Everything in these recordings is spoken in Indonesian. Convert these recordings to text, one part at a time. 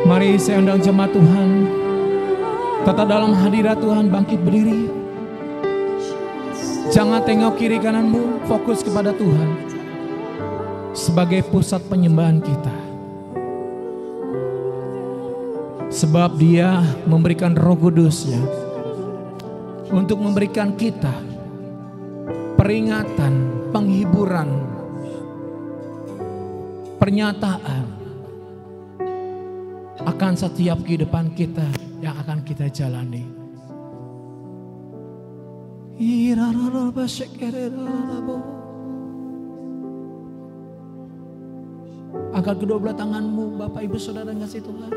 Mari saya undang jemaat Tuhan, tetap dalam hadirat Tuhan, bangkit berdiri. Jangan tengok kiri kananmu, fokus kepada Tuhan sebagai pusat penyembahan kita. Sebab Dia memberikan Roh Kudus-Nya untuk memberikan kita peringatan, penghiburan, pernyataan akan setiap kehidupan kita yang akan kita jalani. Angkat kedua belah tanganmu, Bapak Ibu Saudara kasih Tuhan.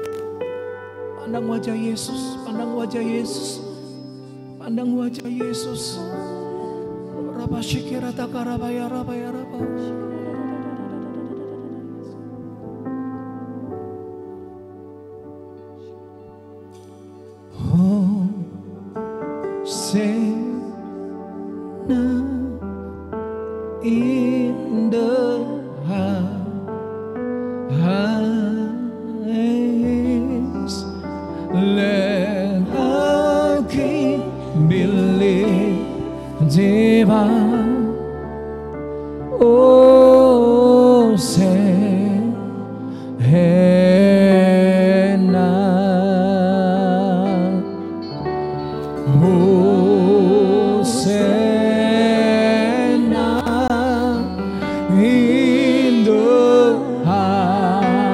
Pandang wajah Yesus, pandang wajah Yesus, pandang wajah Yesus. Raba syikira takaraba ya raba ya raba. In the highest, let our King be lifted high. Oh, in the highest,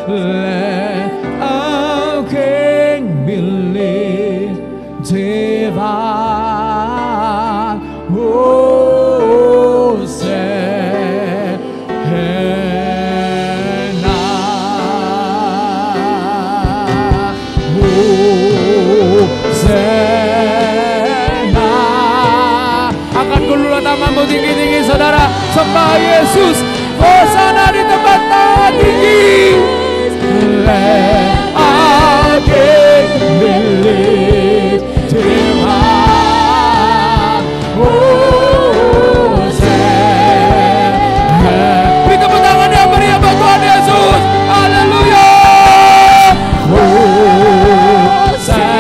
let our King be lifted high. Angkat kedua tanganmu tinggi-tinggi saudara, sembah Yesus. Hosana di tempat tinggi. Let our King be lifted high. Beri tepuk tangan yang meriah buat Tuhan Yesus. Haleluya. Hosana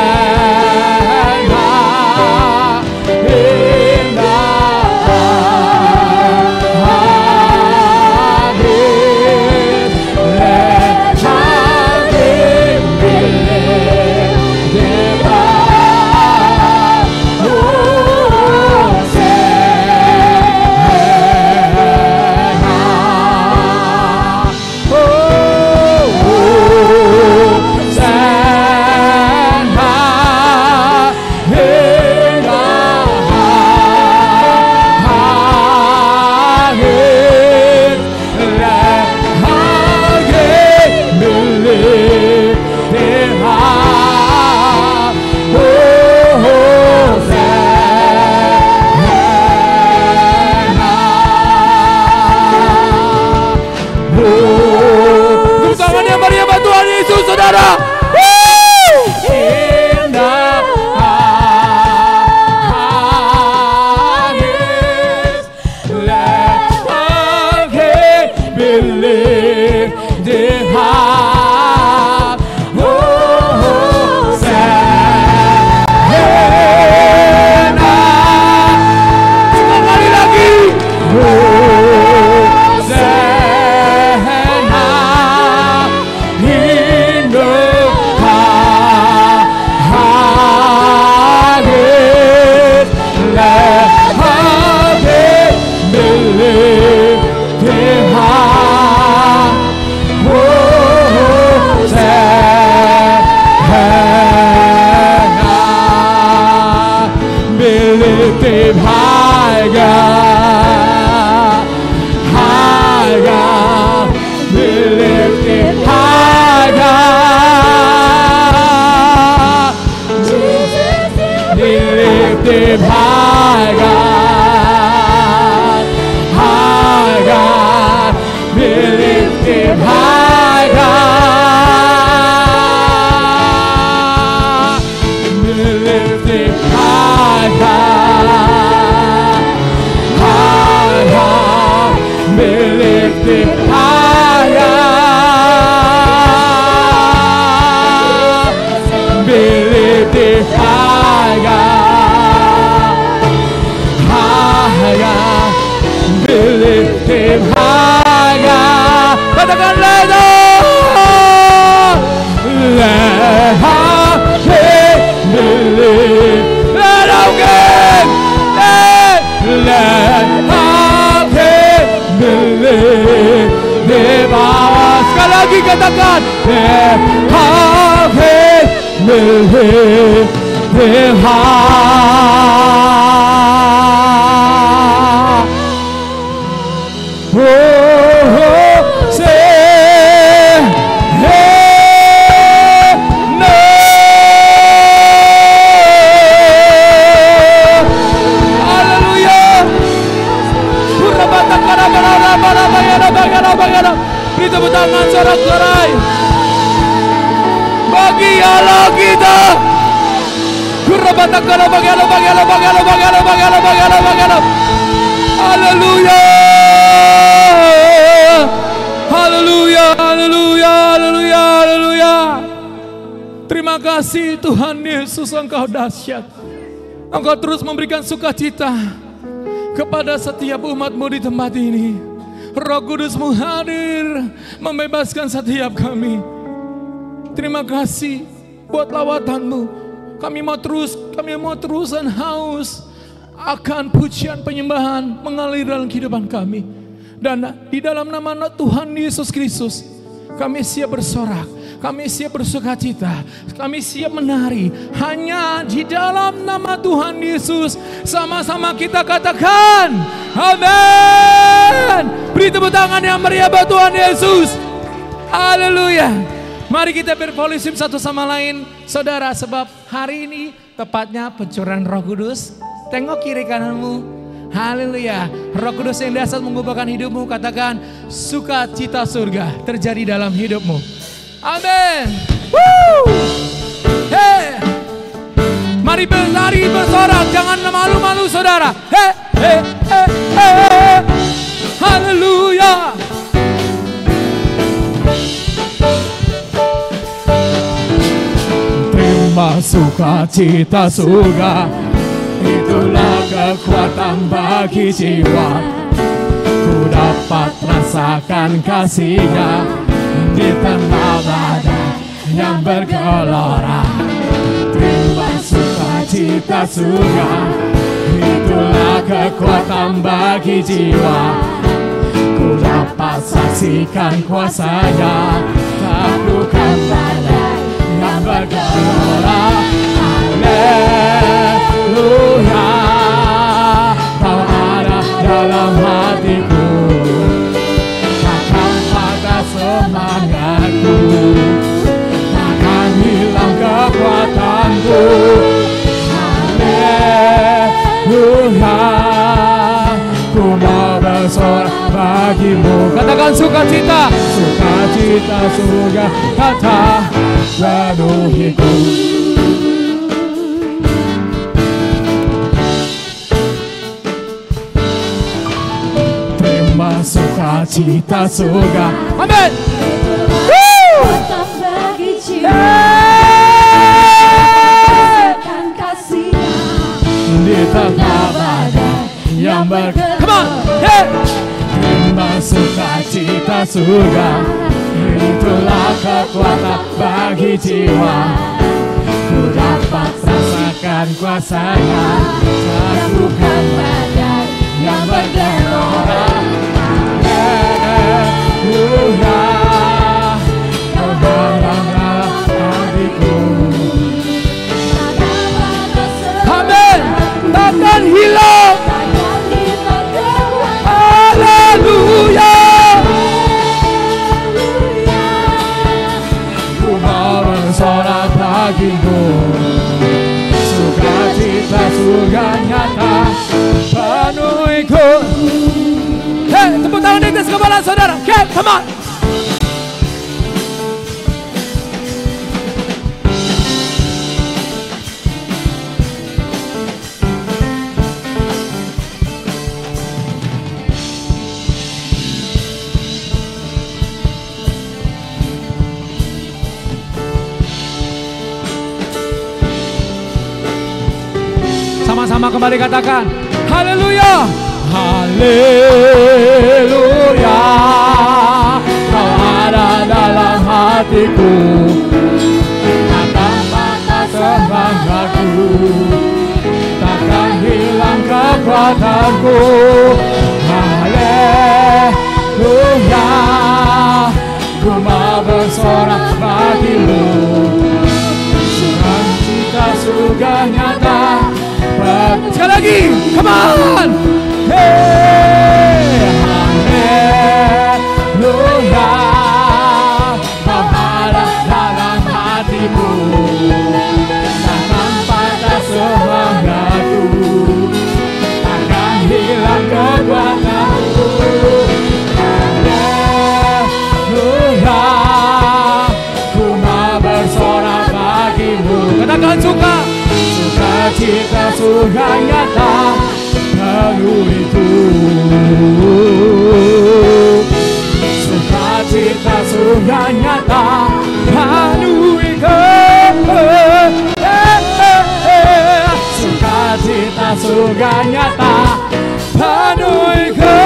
in the Beri tepuk tangan sorak-sorai bagi Allah kita. Haleluya, haleluya, haleluya, haleluya, haleluya. Terima kasih Tuhan Yesus, Engkau dahsyat. Engkau terus memberikan sukacita kepada setiap umat-Mu di tempat ini. Roh Kudus-Mu hadir membebaskan setiap kami. Terima kasih buat lawatan-Mu. Kami mau terus dan haus akan pujian penyembahan mengalir dalam kehidupan kami. Dan di dalam nama Tuhan Yesus Kristus, kami siap bersorak, kami siap bersukacita, kami siap menari. Hanya di dalam nama Tuhan Yesus, sama-sama kita katakan amin. Beri tepuk tangan yang meriah buat Tuhan Yesus. Haleluya. Mari kita bervolusim satu sama lain, saudara, sebab hari ini tepatnya pencurahan Roh Kudus. Tengok kiri kananmu. Haleluya. Roh Kudus yang dahsyat mengubahkan hidupmu. Katakan sukacita surga terjadi dalam hidupmu. Amin. Hey. Mari berlari bersorak, jangan malu-malu saudara. Hey, hey, hey, hey. Haleluya. Terima sukacita surga, itulah kekuatan bagi jiwa. Ku dapat rasakan kasih-Nya di tengah badai yang bergelora. Terima sukacita surga, itulah kekuatan bagi jiwa. Ku dapat saksikan kuasa-Nya, taklukkan badai yang bergelora. Haleluya, Kau ada dalam hatiku, takkan patah semangatku, takkan hilang kekuatanku. Haleluya, ku mau bersorak bagimu. Katakan sukacita, sukacita surga kata penuhiku. Terima sukacita surga. Amin. Di tengah badai yang come on, hey. Terima sukacita surga, itulah kekuatan bagi jiwa. Ku dapat rasakan kuasa-Nya, taklukkan badai yang bergelora. Haleluya, Kau dalam hatiku. Amin. Takkan hilang. Haleluya. Ku mau bersorak bagimu, sukacita surga nyata penuhiku. Hey, tepuk tangan di atas kepala saudara. Okay, come on. Sama-sama kembali katakan haleluya. Haleluya, Kau ada dalam hatiku, takkan patah semangatku, takkan hilang kekuatanku. Haleluya, ku mau bersorak bersorak bagimu. Sukacita surga nyata. Sekali lagi, come on. Hey, haleluya. Ada dalam hatimu. Jangan patah semangatku. Takkan hilang kekuatanmu. Haleluya. Ku mau bersorak bagimu. Katakan suka. Sukacita surga nyata penuhiku. Sukacita surga nyata penuhiku. Sukacita surga nyata penuhiku.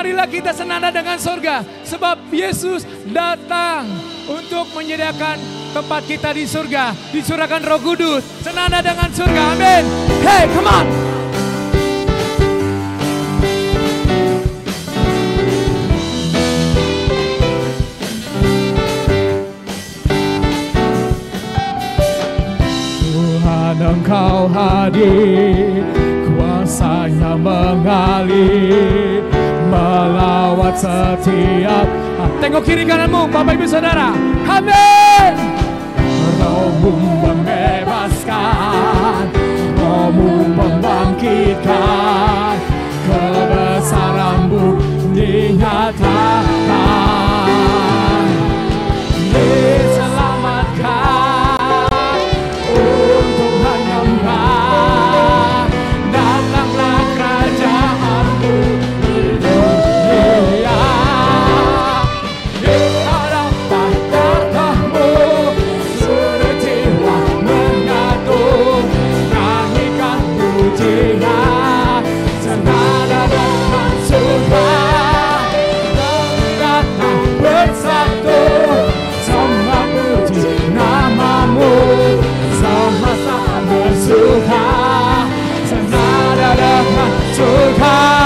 Marilah kita senada dengan surga, sebab Yesus datang untuk menyediakan tempat kita di surga, dicurahkan Roh Kudus, senada dengan surga. Amin. Hey, come on. Tuhan, Engkau hadir, kuasa-Nya mengalir melawat setiap. Tengok kiri kananmu, Bapak Ibu Saudara. Amin. Roh-Mu membebaskan, Roh-Mu membangkitkan, kebesaran-Mu dinyatakan. Diselamatkan untuk menyembah. Datanglah kerajaan-Mu.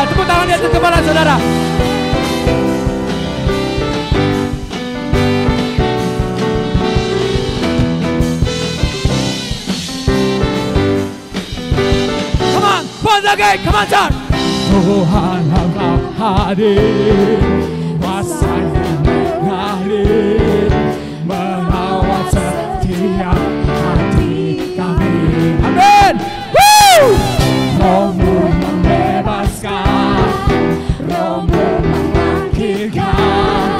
Tepuk tangan di atas kepala saudara. Come on, once again, come on, John. Tuhan, Engkau hadir, kuasa-Nya mengalir, melawat setiap hati kami. Amin. Roh-Mu membebaskan, Roh-Mu membangkitkan,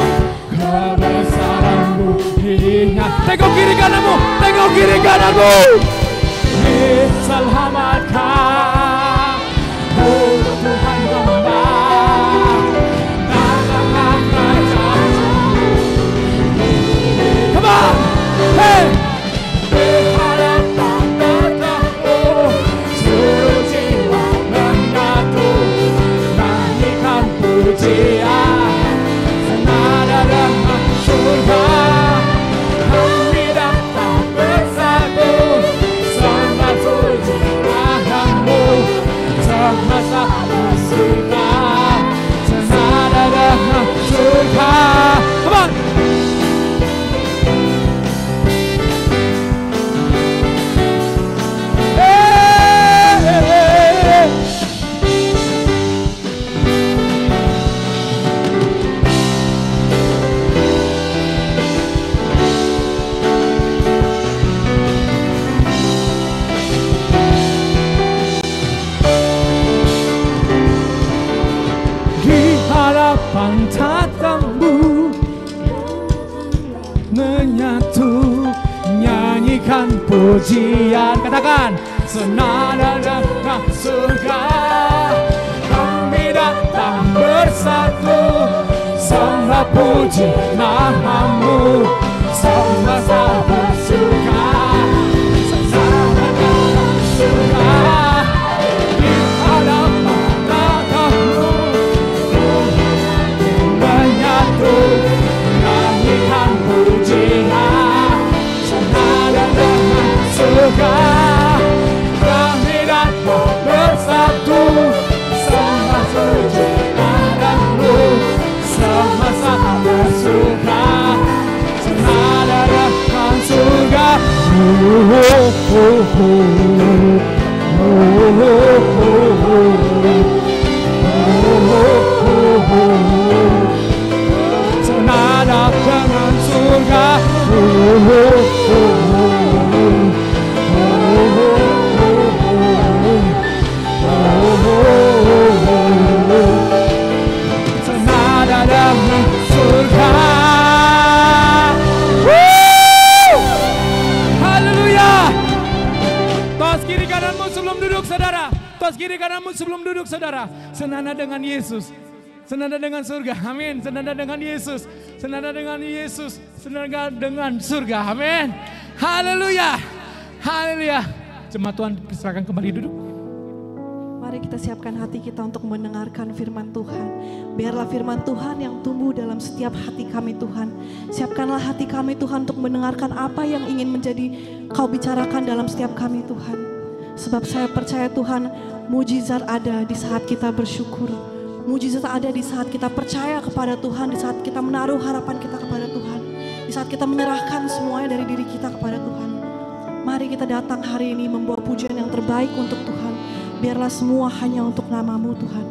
kebesaran-Mu diingat. Tengok kiri kananmu, tengok kiri kananmu. Diselamatkan untuk Tuhan kembali. Datanglah kerajaan-Mu. Come on, hey. Senada dengan surga, kami datang bersatu, sembah puji Tuhan-Mu, semasa bersuka. Senada dengan surga. Come on. Tatamu menyatu, nyanyikan pujian. Katakan, senada dengan surga, kami datang bersatu, sembah puji nama-Mu, semasa bersuka. Senada dengan surga, di hadapan tatamu menyatu. Senada dengan surga. Senada dengan surga. Haleluya. Tos kiri kananmu sebelum duduk saudara. Tos kiri kananmu sebelum duduk saudara. Senada dengan Yesus. Senada dengan surga, amin. Senada dengan Yesus, senada dengan Yesus, senada dengan surga, amin. Haleluya, haleluya. Jemaat Tuhan, silakan kembali duduk. Mari kita siapkan hati kita untuk mendengarkan firman Tuhan. Biarlah firman Tuhan yang tumbuh dalam setiap hati kami Tuhan. Siapkanlah hati kami Tuhan untuk mendengarkan apa yang ingin menjadi Kau bicarakan dalam setiap kami Tuhan. Sebab saya percaya Tuhan, mujizat ada di saat kita bersyukur. Mujizat ada di saat kita percaya kepada Tuhan, di saat kita menaruh harapan kita kepada Tuhan, di saat kita menyerahkan semuanya dari diri kita kepada Tuhan. Mari kita datang hari ini membawa pujian yang terbaik untuk Tuhan. Biarlah semua hanya untuk nama-Mu Tuhan.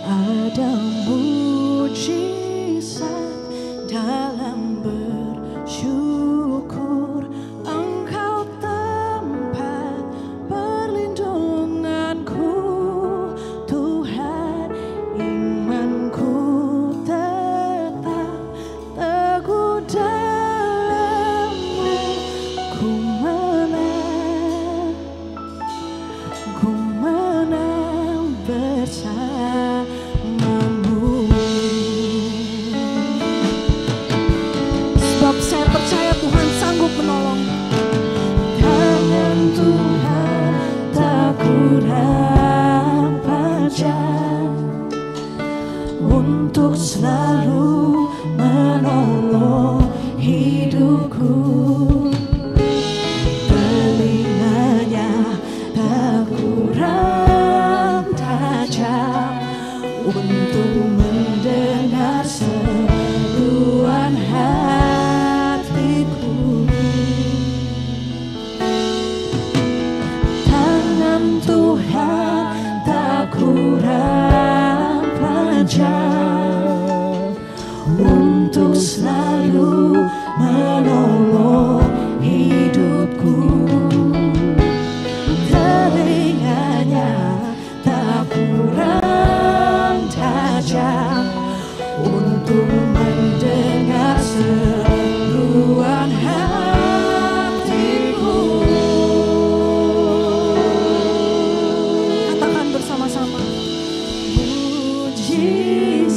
Ada mujizat dalam bersyukur. Engkau tempat perlindunganku, Tuhan. Imanku tetap teguh dalam-Mu. Ku menang bersama-Mu. Sebab saya percaya Tuhan sanggup menolong. Tangan Tuhan tak kurang panjang untuk selalu menolong hidupku. Telinganya tak kurang tajam untuk mendengar seruan hatiku. Tangan Tuhan tak kurang panjang untuk selalu menolong hidupku. Telinganya tak kurang tajam untuk mendengar seruan hatiku. Katakan bersama-sama. Mujizat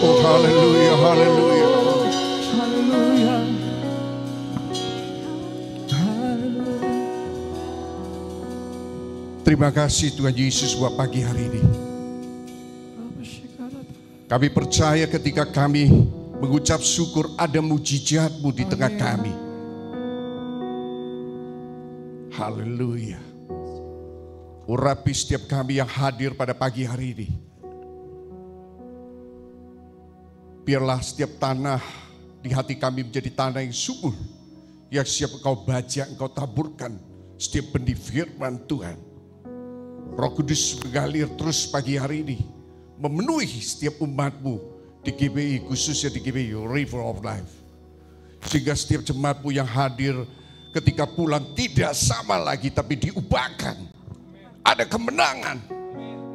Oh haleluya, haleluya. Haleluya. Terima kasih Tuhan Yesus buat pagi hari ini. Kami percaya ketika kami mengucap syukur ada mujizat-Mu di tengah kami. Haleluya. Urapi setiap kami yang hadir pada pagi hari ini. Biarlah setiap tanah di hati kami menjadi tanah yang subur, yang siap Engkau baca, Engkau taburkan setiap benih firman Tuhan. Roh Kudus mengalir terus pagi hari ini, memenuhi setiap umat-Mu di GBI, khususnya di GBI River of Life. Sehingga setiap jemaat-Mu yang hadir ketika pulang tidak sama lagi, tapi diubahkan. Ada kemenangan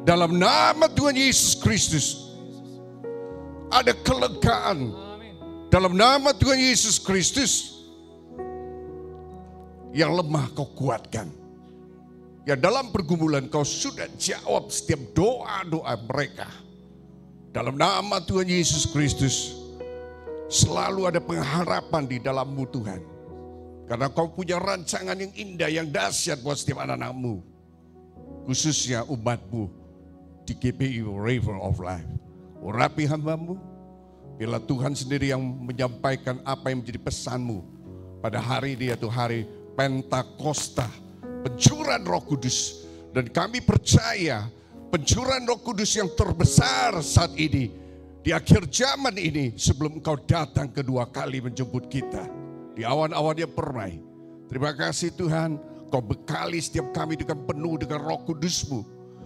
dalam nama Tuhan Yesus Kristus. Ada kelegaan dalam nama Tuhan Yesus Kristus. Yang lemah Kau kuatkan. Ya dalam pergumulan Kau sudah jawab setiap doa-doa mereka. Dalam nama Tuhan Yesus Kristus. Selalu ada pengharapan di dalam-Mu Tuhan. Karena Kau punya rancangan yang indah, yang dahsyat buat setiap anak-anak-Mu. Khususnya umat-Mu di GBI River of Life. Urapi hamba-Mu. Bila Tuhan sendiri yang menyampaikan apa yang menjadi pesan-Mu. Pada hari ini yaitu hari Pentakosta. Pencurahan Roh Kudus. Dan kami percaya pencurahan Roh Kudus yang terbesar saat ini. Di akhir zaman ini sebelum Engkau datang kedua kali menjemput kita. Di awan-awan yang permai. Terima kasih Tuhan, Kau bekali setiap kami dengan penuh dengan Roh Kudus-Mu.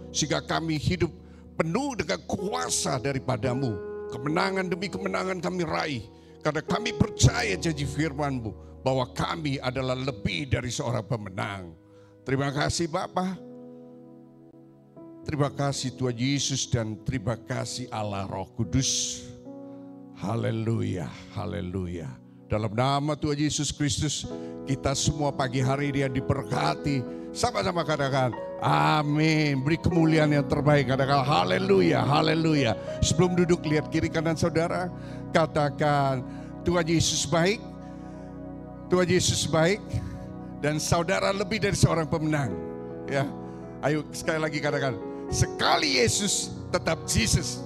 Sehingga kami hidup penuh dengan kuasa daripada-Mu. Kemenangan demi kemenangan kami raih. Karena kami percaya janji firman-Mu. Bahwa kami adalah lebih dari seorang pemenang. Terima kasih Bapa. Terima kasih Tuhan Yesus dan terima kasih Allah Roh Kudus. Haleluya, haleluya. Dalam nama Tuhan Yesus Kristus, kita semua pagi hari ini yang diberkati. Sama-sama katakan, amin. Beri kemuliaan yang terbaik, katakan haleluya, haleluya. Sebelum duduk lihat kiri kanan saudara, katakan Tuhan Yesus baik. Tuhan Yesus baik. Dan saudara lebih dari seorang pemenang. Ya, ayo sekali lagi katakan, sekali Yesus tetap Jesus.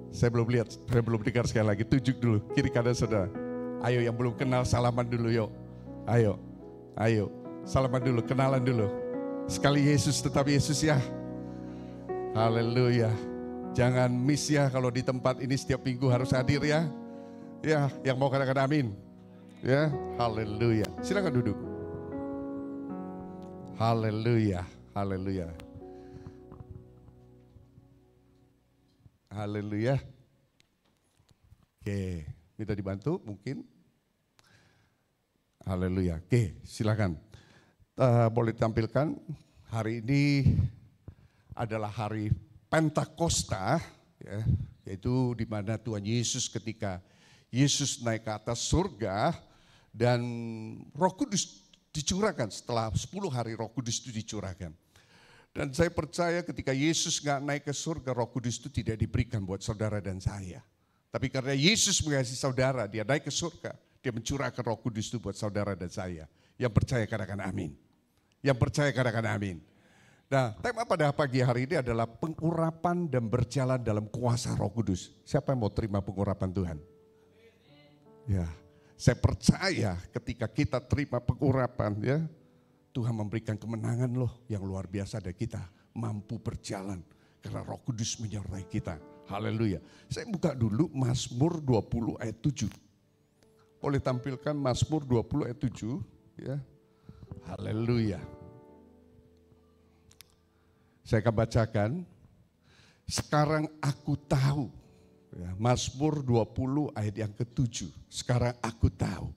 Saya belum lihat, saya belum dengar sekali lagi. Tunjuk dulu kiri kanan saudara. Ayo yang belum kenal salaman dulu yuk. Ayo, ayo salaman dulu, kenalan dulu. Sekali Yesus tetap Yesus ya. Haleluya. Jangan miss ya kalau di tempat ini setiap minggu harus hadir ya. Ya, yang mau katakan amin. Ya, haleluya. Silakan duduk. Haleluya, haleluya. Haleluya. Oke, minta dibantu mungkin. Haleluya. Oke, silakan. Boleh tampilkan hari ini adalah hari Pentakosta, ya, yaitu di mana Tuhan Yesus ketika Yesus naik ke atas surga dan Roh Kudus dicurahkan. Setelah 10 hari Roh Kudus itu dicurahkan. Dan saya percaya ketika Yesus gak naik ke surga, Roh Kudus itu tidak diberikan buat saudara dan saya. Tapi karena Yesus mengasihi saudara, dia naik ke surga, dia mencurahkan Roh Kudus itu buat saudara dan saya. Yang percaya katakan amin. Yang percaya katakan amin. Nah, tema pada pagi hari ini adalah pengurapan dan berjalan dalam kuasa Roh Kudus. Siapa yang mau terima pengurapan Tuhan? Ya, saya percaya ketika kita terima pengurapan ya, Tuhan memberikan kemenangan loh yang luar biasa dan kita mampu berjalan karena Roh Kudus menyertai kita. Haleluya. Saya buka dulu Mazmur 20 ayat 7. Boleh tampilkan Mazmur 20 ayat 7 ya. Haleluya. Saya akan bacakan. Sekarang aku tahu. Ya, Mazmur 20 ayat yang ke-7. Sekarang aku tahu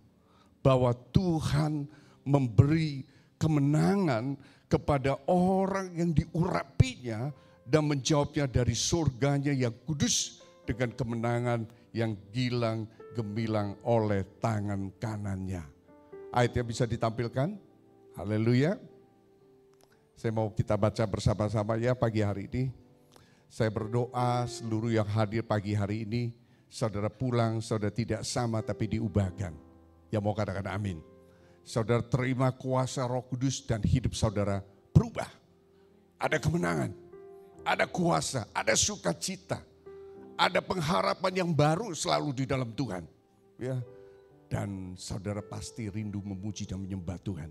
bahwa Tuhan memberi kemenangan kepada orang yang diurapinya dan menjawabnya dari surganya yang kudus dengan kemenangan yang gilang gemilang oleh tangan kanannya. Ayatnya bisa ditampilkan. Haleluya. Saya mau kita baca bersama-sama ya pagi hari ini. Saya berdoa seluruh yang hadir pagi hari ini, saudara pulang, saudara tidak sama tapi diubahkan. Yang mau katakan amin. Saudara terima kuasa Roh Kudus dan hidup saudara berubah. Ada kemenangan, ada kuasa, ada sukacita, ada pengharapan yang baru selalu di dalam Tuhan. Ya, dan saudara pasti rindu memuji dan menyembah Tuhan.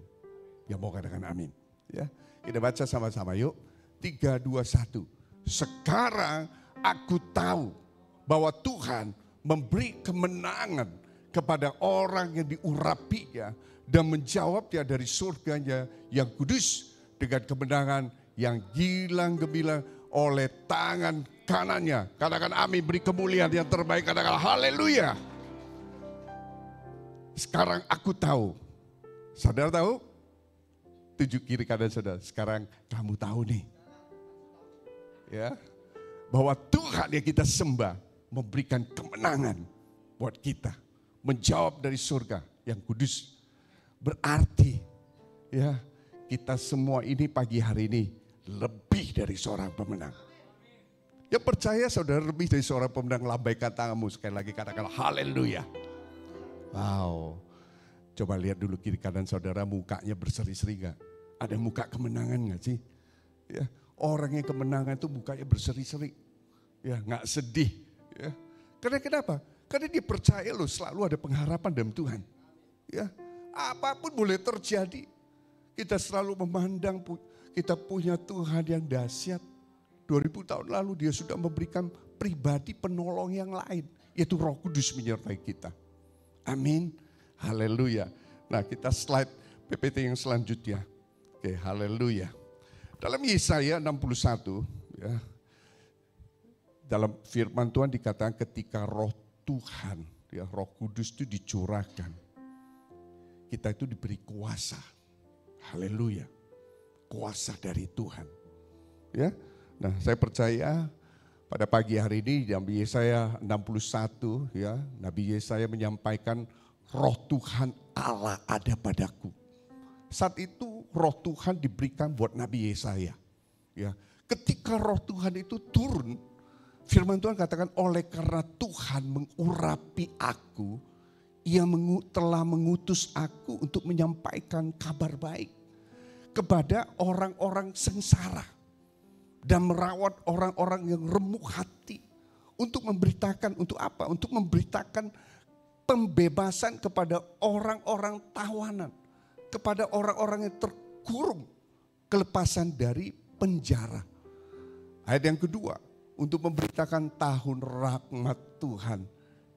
Yang mau katakan amin. Ya, kita baca sama-sama yuk. 3, 2, 1. Sekarang aku tahu bahwa Tuhan memberi kemenangan kepada orang yang diurapinya dan menjawabnya dari surganya yang kudus dengan kemenangan yang gilang gemilang oleh tangan kanannya. Katakan amin, beri kemuliaan yang terbaik, katakan haleluya. Sekarang aku tahu. Saudara tahu? Tunjuk kiri kanan saudara. Sekarang kamu tahu nih. Ya. Bahwa Tuhan yang kita sembah memberikan kemenangan buat kita. Menjawab dari surga yang kudus. Berarti ya kita semua ini pagi hari ini lebih dari seorang pemenang. Yang percaya saudara lebih dari seorang pemenang, lambaikan tanganmu sekali lagi, katakan haleluya. Wow. Coba lihat dulu kiri kanan saudara, mukanya berseri-seri gak? Ada muka kemenangan gak sih? Ya, orang yang kemenangan itu mukanya berseri-seri. Ya, gak sedih. Ya. Karena kenapa? Karena dia percaya loh selalu ada pengharapan dalam Tuhan. Ya, apapun boleh terjadi. Kita selalu memandang kita punya Tuhan yang dahsyat. 2000 tahun lalu dia sudah memberikan pribadi penolong yang lain. Yaitu Roh Kudus menyertai kita. Amin. Haleluya. Nah kita slide PPT yang selanjutnya. Oke, haleluya. Dalam Yesaya 61, ya, dalam firman Tuhan dikatakan ketika Roh Tuhan, ya, Roh Kudus itu dicurahkan, kita itu diberi kuasa. Haleluya. Kuasa dari Tuhan. Ya. Nah, saya percaya pada pagi hari ini dalam Yesaya 61, ya, Nabi Yesaya menyampaikan Roh Tuhan Allah ada padaku. Saat itu Roh Tuhan diberikan buat Nabi Yesaya. Ya, ketika Roh Tuhan itu turun, firman Tuhan katakan oleh karena Tuhan mengurapi aku, Ia telah mengutus aku untuk menyampaikan kabar baik kepada orang-orang sengsara dan merawat orang-orang yang remuk hati. Untuk memberitakan, untuk apa? Untuk memberitakan pembebasan kepada orang-orang tawanan, kepada orang-orang yang terkurung, kelepasan dari penjara. Ayat yang kedua, untuk memberitakan tahun rahmat Tuhan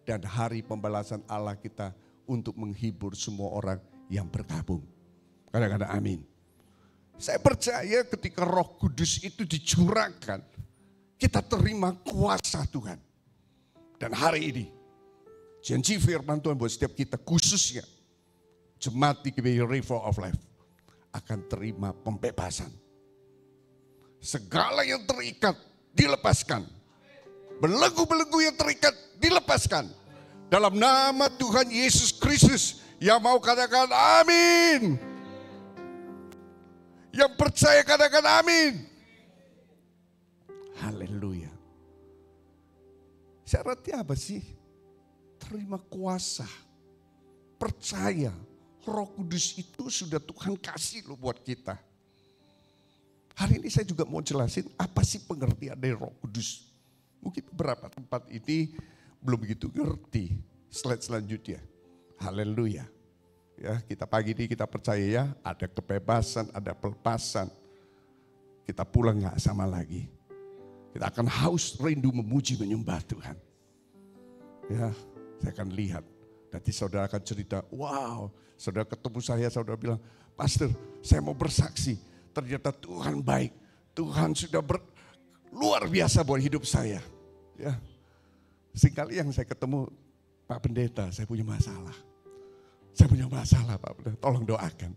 dan hari pembalasan Allah kita untuk menghibur semua orang yang berkabung. Kadang-kadang amin. Saya percaya ketika Roh Kudus itu dicurahkan, kita terima kuasa Tuhan. Dan hari ini, janji firman Tuhan buat setiap kita khususnya jemaat di GBI River of Life akan terima pembebasan. Segala yang terikat dilepaskan. Belenggu-belenggu yang terikat dilepaskan. Dalam nama Tuhan Yesus Kristus yang mau katakan amin. Yang percaya katakan amin. Haleluya. Syaratnya apa sih? Terima kuasa, percaya Roh Kudus itu sudah Tuhan kasih loh buat kita. Hari ini saya juga mau jelasin apa sih pengertian dari Roh Kudus. Mungkin beberapa tempat ini belum begitu ngerti. Slide selanjutnya. Haleluya. Ya, kita pagi ini kita percaya ya ada kebebasan, ada pelepasan. Kita pulang gak sama lagi. Kita akan haus rindu memuji menyembah Tuhan. Ya. Saya akan lihat, nanti saudara akan cerita, wow, saudara ketemu saya, saudara bilang, Pastor, saya mau bersaksi, ternyata Tuhan baik, Tuhan sudah luar biasa buat hidup saya. Ya, sekali yang saya ketemu, Pak Pendeta, saya punya masalah. Saya punya masalah Pak Pendeta, tolong doakan.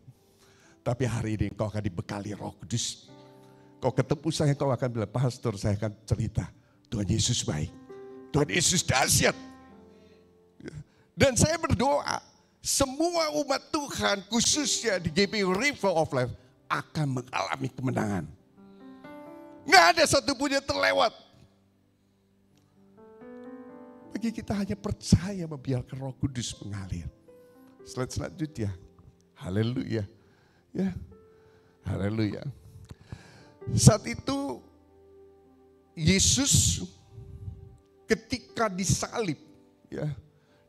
Tapi hari ini kau akan dibekali Roh Kudus. Kau ketemu saya, kau akan bilang, Pastor, saya akan cerita, Tuhan Yesus baik, Tuhan Yesus dahsyat. Dan saya berdoa, semua umat Tuhan khususnya di GBI River of Life akan mengalami kemenangan. Nggak ada satupun yang terlewat. Bagi kita hanya percaya membiarkan Roh Kudus mengalir. Slide selanjutnya. Haleluya. Ya. Haleluya. Saat itu Yesus ketika disalib, ya,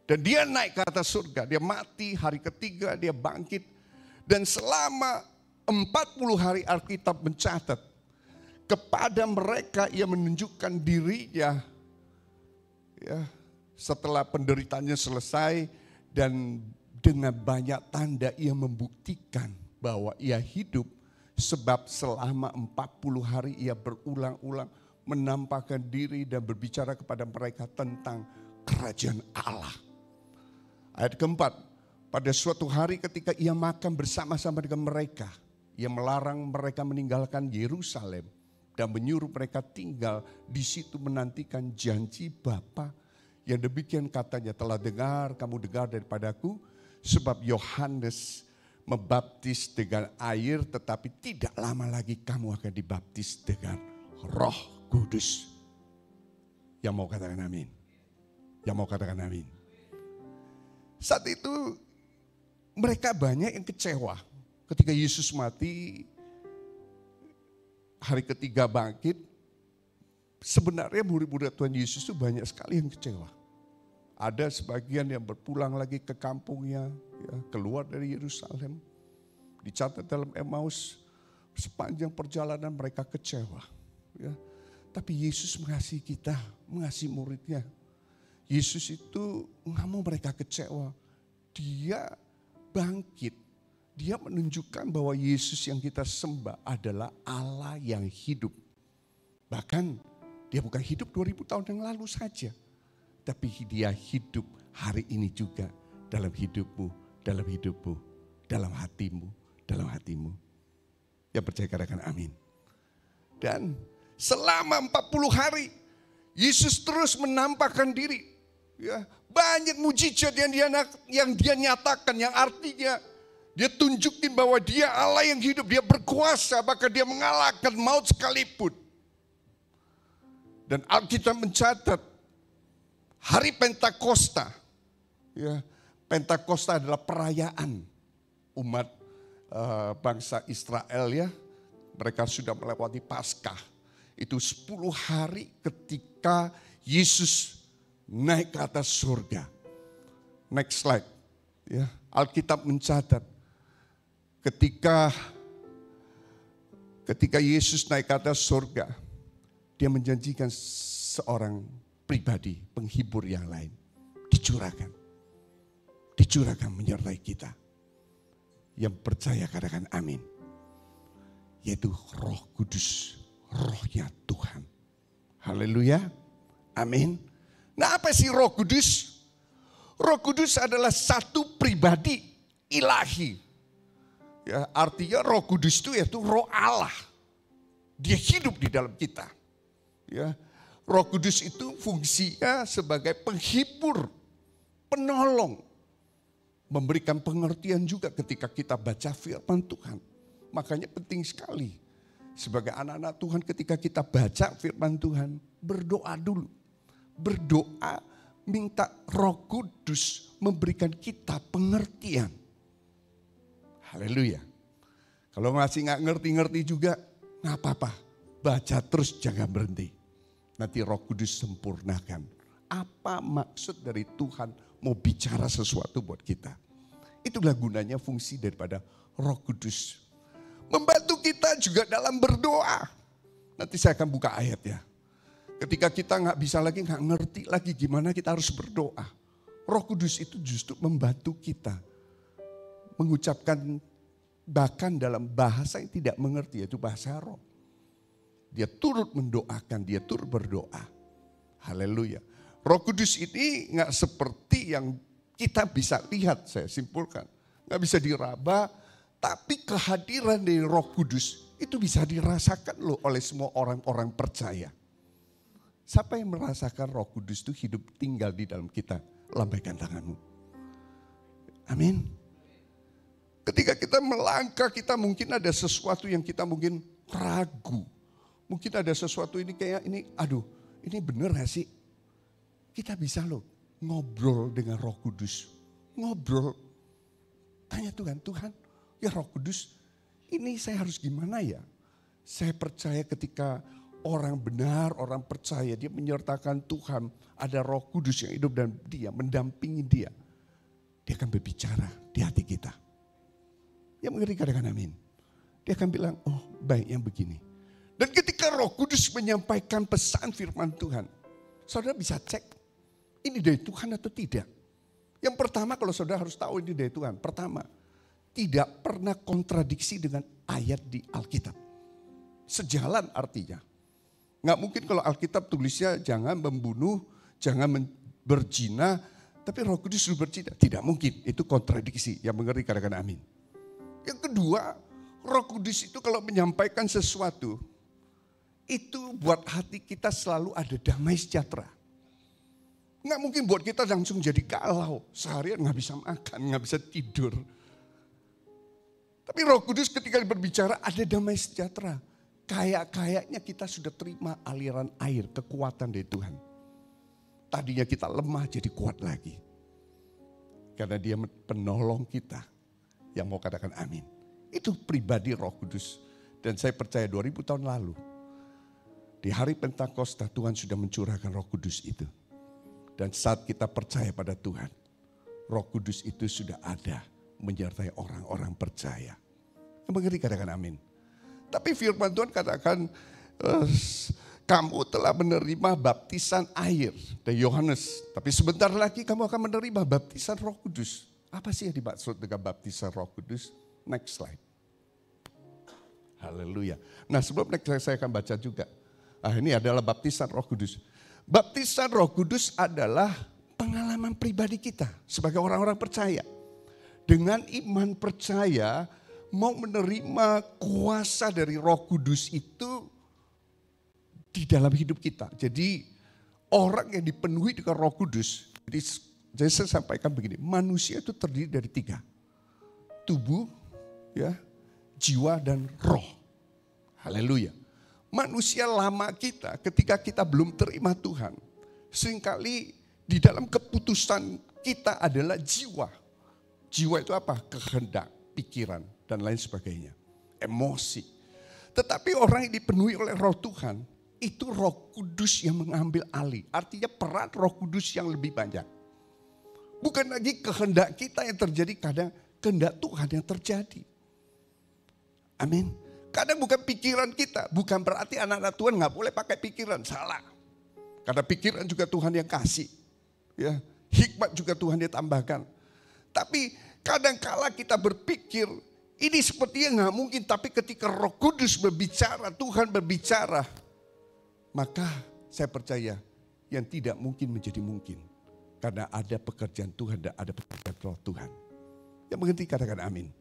dan dia naik ke atas surga, dia mati, hari ketiga dia bangkit, dan selama 40 hari Alkitab mencatat kepada mereka ia menunjukkan dirinya, ya, setelah penderitaannya selesai, dan dengan banyak tanda ia membuktikan bahwa ia hidup. Sebab selama 40 hari ia berulang-ulang menampakkan diri dan berbicara kepada mereka tentang kerajaan Allah. Ayat keempat, pada suatu hari ketika ia makan bersama-sama dengan mereka, ia melarang mereka meninggalkan Yerusalem dan menyuruh mereka tinggal di situ menantikan janji Bapa. Yang demikian katanya, telah kamu dengar daripadaku, sebab Yohanes membaptis dengan air, tetapi tidak lama lagi kamu akan dibaptis dengan Roh Kudus. Yang mau katakan amin? Yang mau katakan amin? Saat itu mereka banyak yang kecewa ketika Yesus mati, hari ketiga bangkit. Sebenarnya murid-murid Tuhan Yesus itu banyak sekali yang kecewa. Ada sebagian yang berpulang lagi ke kampungnya, ya, keluar dari Yerusalem. Dicatat dalam Emmaus, sepanjang perjalanan mereka kecewa. Ya. Tapi Yesus mengasihi kita, mengasihi muridnya. Yesus itu nggak mau mereka kecewa. Dia bangkit. Dia menunjukkan bahwa Yesus yang kita sembah adalah Allah yang hidup. Bahkan dia bukan hidup 2000 tahun yang lalu saja. Tapi dia hidup hari ini juga dalam hidupmu, dalam hidupmu, dalam hatimu, dalam hatimu. Yang percaya katakan amin. Dan selama 40 hari Yesus terus menampakkan diri. Ya, banyak mujizat yang dia nyatakan, yang artinya dia tunjukin bahwa dia Allah yang hidup, dia berkuasa, bahkan dia mengalahkan maut sekalipun. Dan Alkitab mencatat hari Pentakosta, ya, Pentakosta adalah perayaan umat bangsa Israel, ya. Mereka sudah melewati Paskah. Itu 10 hari ketika Yesus naik ke atas surga. Next slide. Ya, Alkitab mencatat ketika Yesus naik ke atas surga, dia menjanjikan seorang pribadi, penghibur yang lain. Dicurahkan menyertai kita. Yang percaya katakan amin. Yaitu Roh Kudus, Rohnya Tuhan. Haleluya, amin. Nah, apa sih Roh Kudus? Roh Kudus adalah satu pribadi ilahi. Ya, artinya Roh Kudus itu yaitu Roh Allah. Dia hidup di dalam kita. Ya, Roh Kudus itu fungsinya sebagai penghibur, penolong, memberikan pengertian juga ketika kita baca firman Tuhan. Makanya penting sekali sebagai anak-anak Tuhan ketika kita baca firman Tuhan, berdoa dulu. Berdoa minta Roh Kudus memberikan kita pengertian. Haleluya. Kalau masih nggak ngerti-ngerti juga, nggak apa-apa. Baca terus, jangan berhenti. Nanti Roh Kudus sempurnakan. Apa maksud dari Tuhan mau bicara sesuatu buat kita. Itulah gunanya fungsi daripada Roh Kudus. Membantu kita juga dalam berdoa. Nanti saya akan buka ayat ya. Ketika kita nggak bisa lagi, nggak ngerti lagi gimana kita harus berdoa. Roh Kudus itu justru membantu kita. Mengucapkan bahkan dalam bahasa yang tidak mengerti, yaitu bahasa roh. Dia turut mendoakan, dia turut berdoa. Haleluya. Roh Kudus ini nggak seperti yang kita bisa lihat, saya simpulkan. Nggak bisa diraba, tapi kehadiran dari Roh Kudus itu bisa dirasakan loh oleh semua orang-orang percaya. Siapa yang merasakan Roh Kudus itu hidup tinggal di dalam kita? Lambaikan tanganmu. Amin. Ketika kita melangkah, kita mungkin ada sesuatu yang kita mungkin ragu. Mungkin ada sesuatu ini kayak ini, aduh ini bener gak sih? Kita bisa loh ngobrol dengan Roh Kudus. Ngobrol. Tanya Tuhan, Tuhan ya Roh Kudus ini saya harus gimana ya? Saya percaya ketika orang benar, orang percaya dia menyertakan Tuhan. Ada Roh Kudus yang hidup dan dia mendampingi dia. Dia akan berbicara di hati kita. Yang mengerti katakan amin. Dia akan bilang, oh baik yang begini. Dan ketika Roh Kudus menyampaikan pesan firman Tuhan, saudara bisa cek, ini dari Tuhan atau tidak. Yang pertama kalau saudara harus tahu ini dari Tuhan. Pertama, tidak pernah kontradiksi dengan ayat di Alkitab. Sejalan artinya. Nggak mungkin kalau Alkitab tulisnya jangan membunuh, jangan berzina, tapi Roh Kudus suruh berzina. Tidak mungkin, itu kontradiksi. Yang mengerti katakan amin. Yang kedua, Roh Kudus itu kalau menyampaikan sesuatu, itu buat hati kita selalu ada damai sejahtera. Nggak mungkin buat kita langsung jadi galau, seharian nggak bisa makan, nggak bisa tidur. Tapi Roh Kudus ketika berbicara ada damai sejahtera. Kayaknya kita sudah terima aliran air, kekuatan dari Tuhan. Tadinya kita lemah jadi kuat lagi. Karena dia penolong kita. Yang mau katakan amin. Itu pribadi Roh Kudus. Dan saya percaya 2000 tahun lalu. Di hari Pentakosta Tuhan sudah mencurahkan Roh Kudus itu. Dan saat kita percaya pada Tuhan. Roh Kudus itu sudah ada menyertai orang-orang percaya. Yang mengerti katakan amin. Tapi firman Tuhan katakan kamu telah menerima baptisan air dari Yohanes. Tapi sebentar lagi kamu akan menerima baptisan Roh Kudus. Apa sih yang dimaksud dengan baptisan Roh Kudus? Next slide. Haleluya. Nah sebelum next slide saya akan baca juga. Ini adalah baptisan Roh Kudus. Baptisan Roh Kudus adalah pengalaman pribadi kita sebagai orang-orang percaya. Dengan iman percaya mau menerima kuasa dari Roh Kudus itu di dalam hidup kita. Jadi orang yang dipenuhi dengan Roh Kudus, jadi saya sampaikan begini, manusia itu terdiri dari 3. Tubuh, ya, jiwa dan roh. Haleluya. Manusia lama kita ketika kita belum terima Tuhan, seringkali di dalam keputusan kita adalah jiwa. Jiwa itu apa? Kehendak, pikiran, dan lain sebagainya. Emosi. Tetapi orang yang dipenuhi oleh Roh Tuhan, itu Roh Kudus yang mengambil alih. Artinya peran Roh Kudus yang lebih banyak. Bukan lagi kehendak kita yang terjadi, kadang kehendak Tuhan yang terjadi. Amin. Kadang bukan pikiran kita, bukan berarti anak-anak Tuhan gak boleh pakai pikiran, salah. Karena pikiran juga Tuhan yang kasih. Ya, hikmat juga Tuhan yang tambahkan. Tapi kadang-kala kita berpikir, ini sepertinya gak mungkin, tapi ketika Roh Kudus berbicara, Tuhan berbicara, maka saya percaya yang tidak mungkin menjadi mungkin. Karena ada pekerjaan Tuhan dan ada pekerjaan Roh Tuhan. Yang mengerti katakan amin.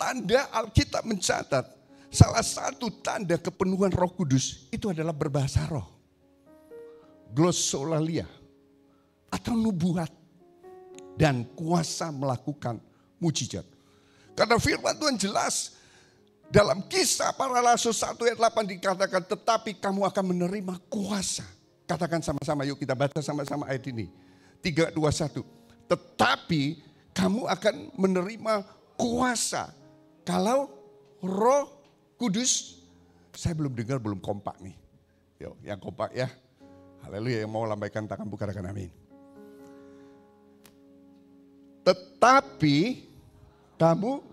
Tanda Alkitab mencatat, salah satu tanda kepenuhan Roh Kudus itu adalah berbahasa roh. Glossolalia atau nubuat dan kuasa melakukan mujizat. Karena firman Tuhan jelas dalam Kisah Para Rasul 1 ayat 8 dikatakan, tetapi kamu akan menerima kuasa. Katakan sama-sama, yuk kita baca sama-sama ayat ini. 3, 2, 1. Tetapi kamu akan menerima kuasa. Kalau Roh Kudus, saya belum dengar, belum kompak nih. Yuk, yang kompak ya. Haleluya, yang mau lambaikan tangan katakan amin. Tetapi kamu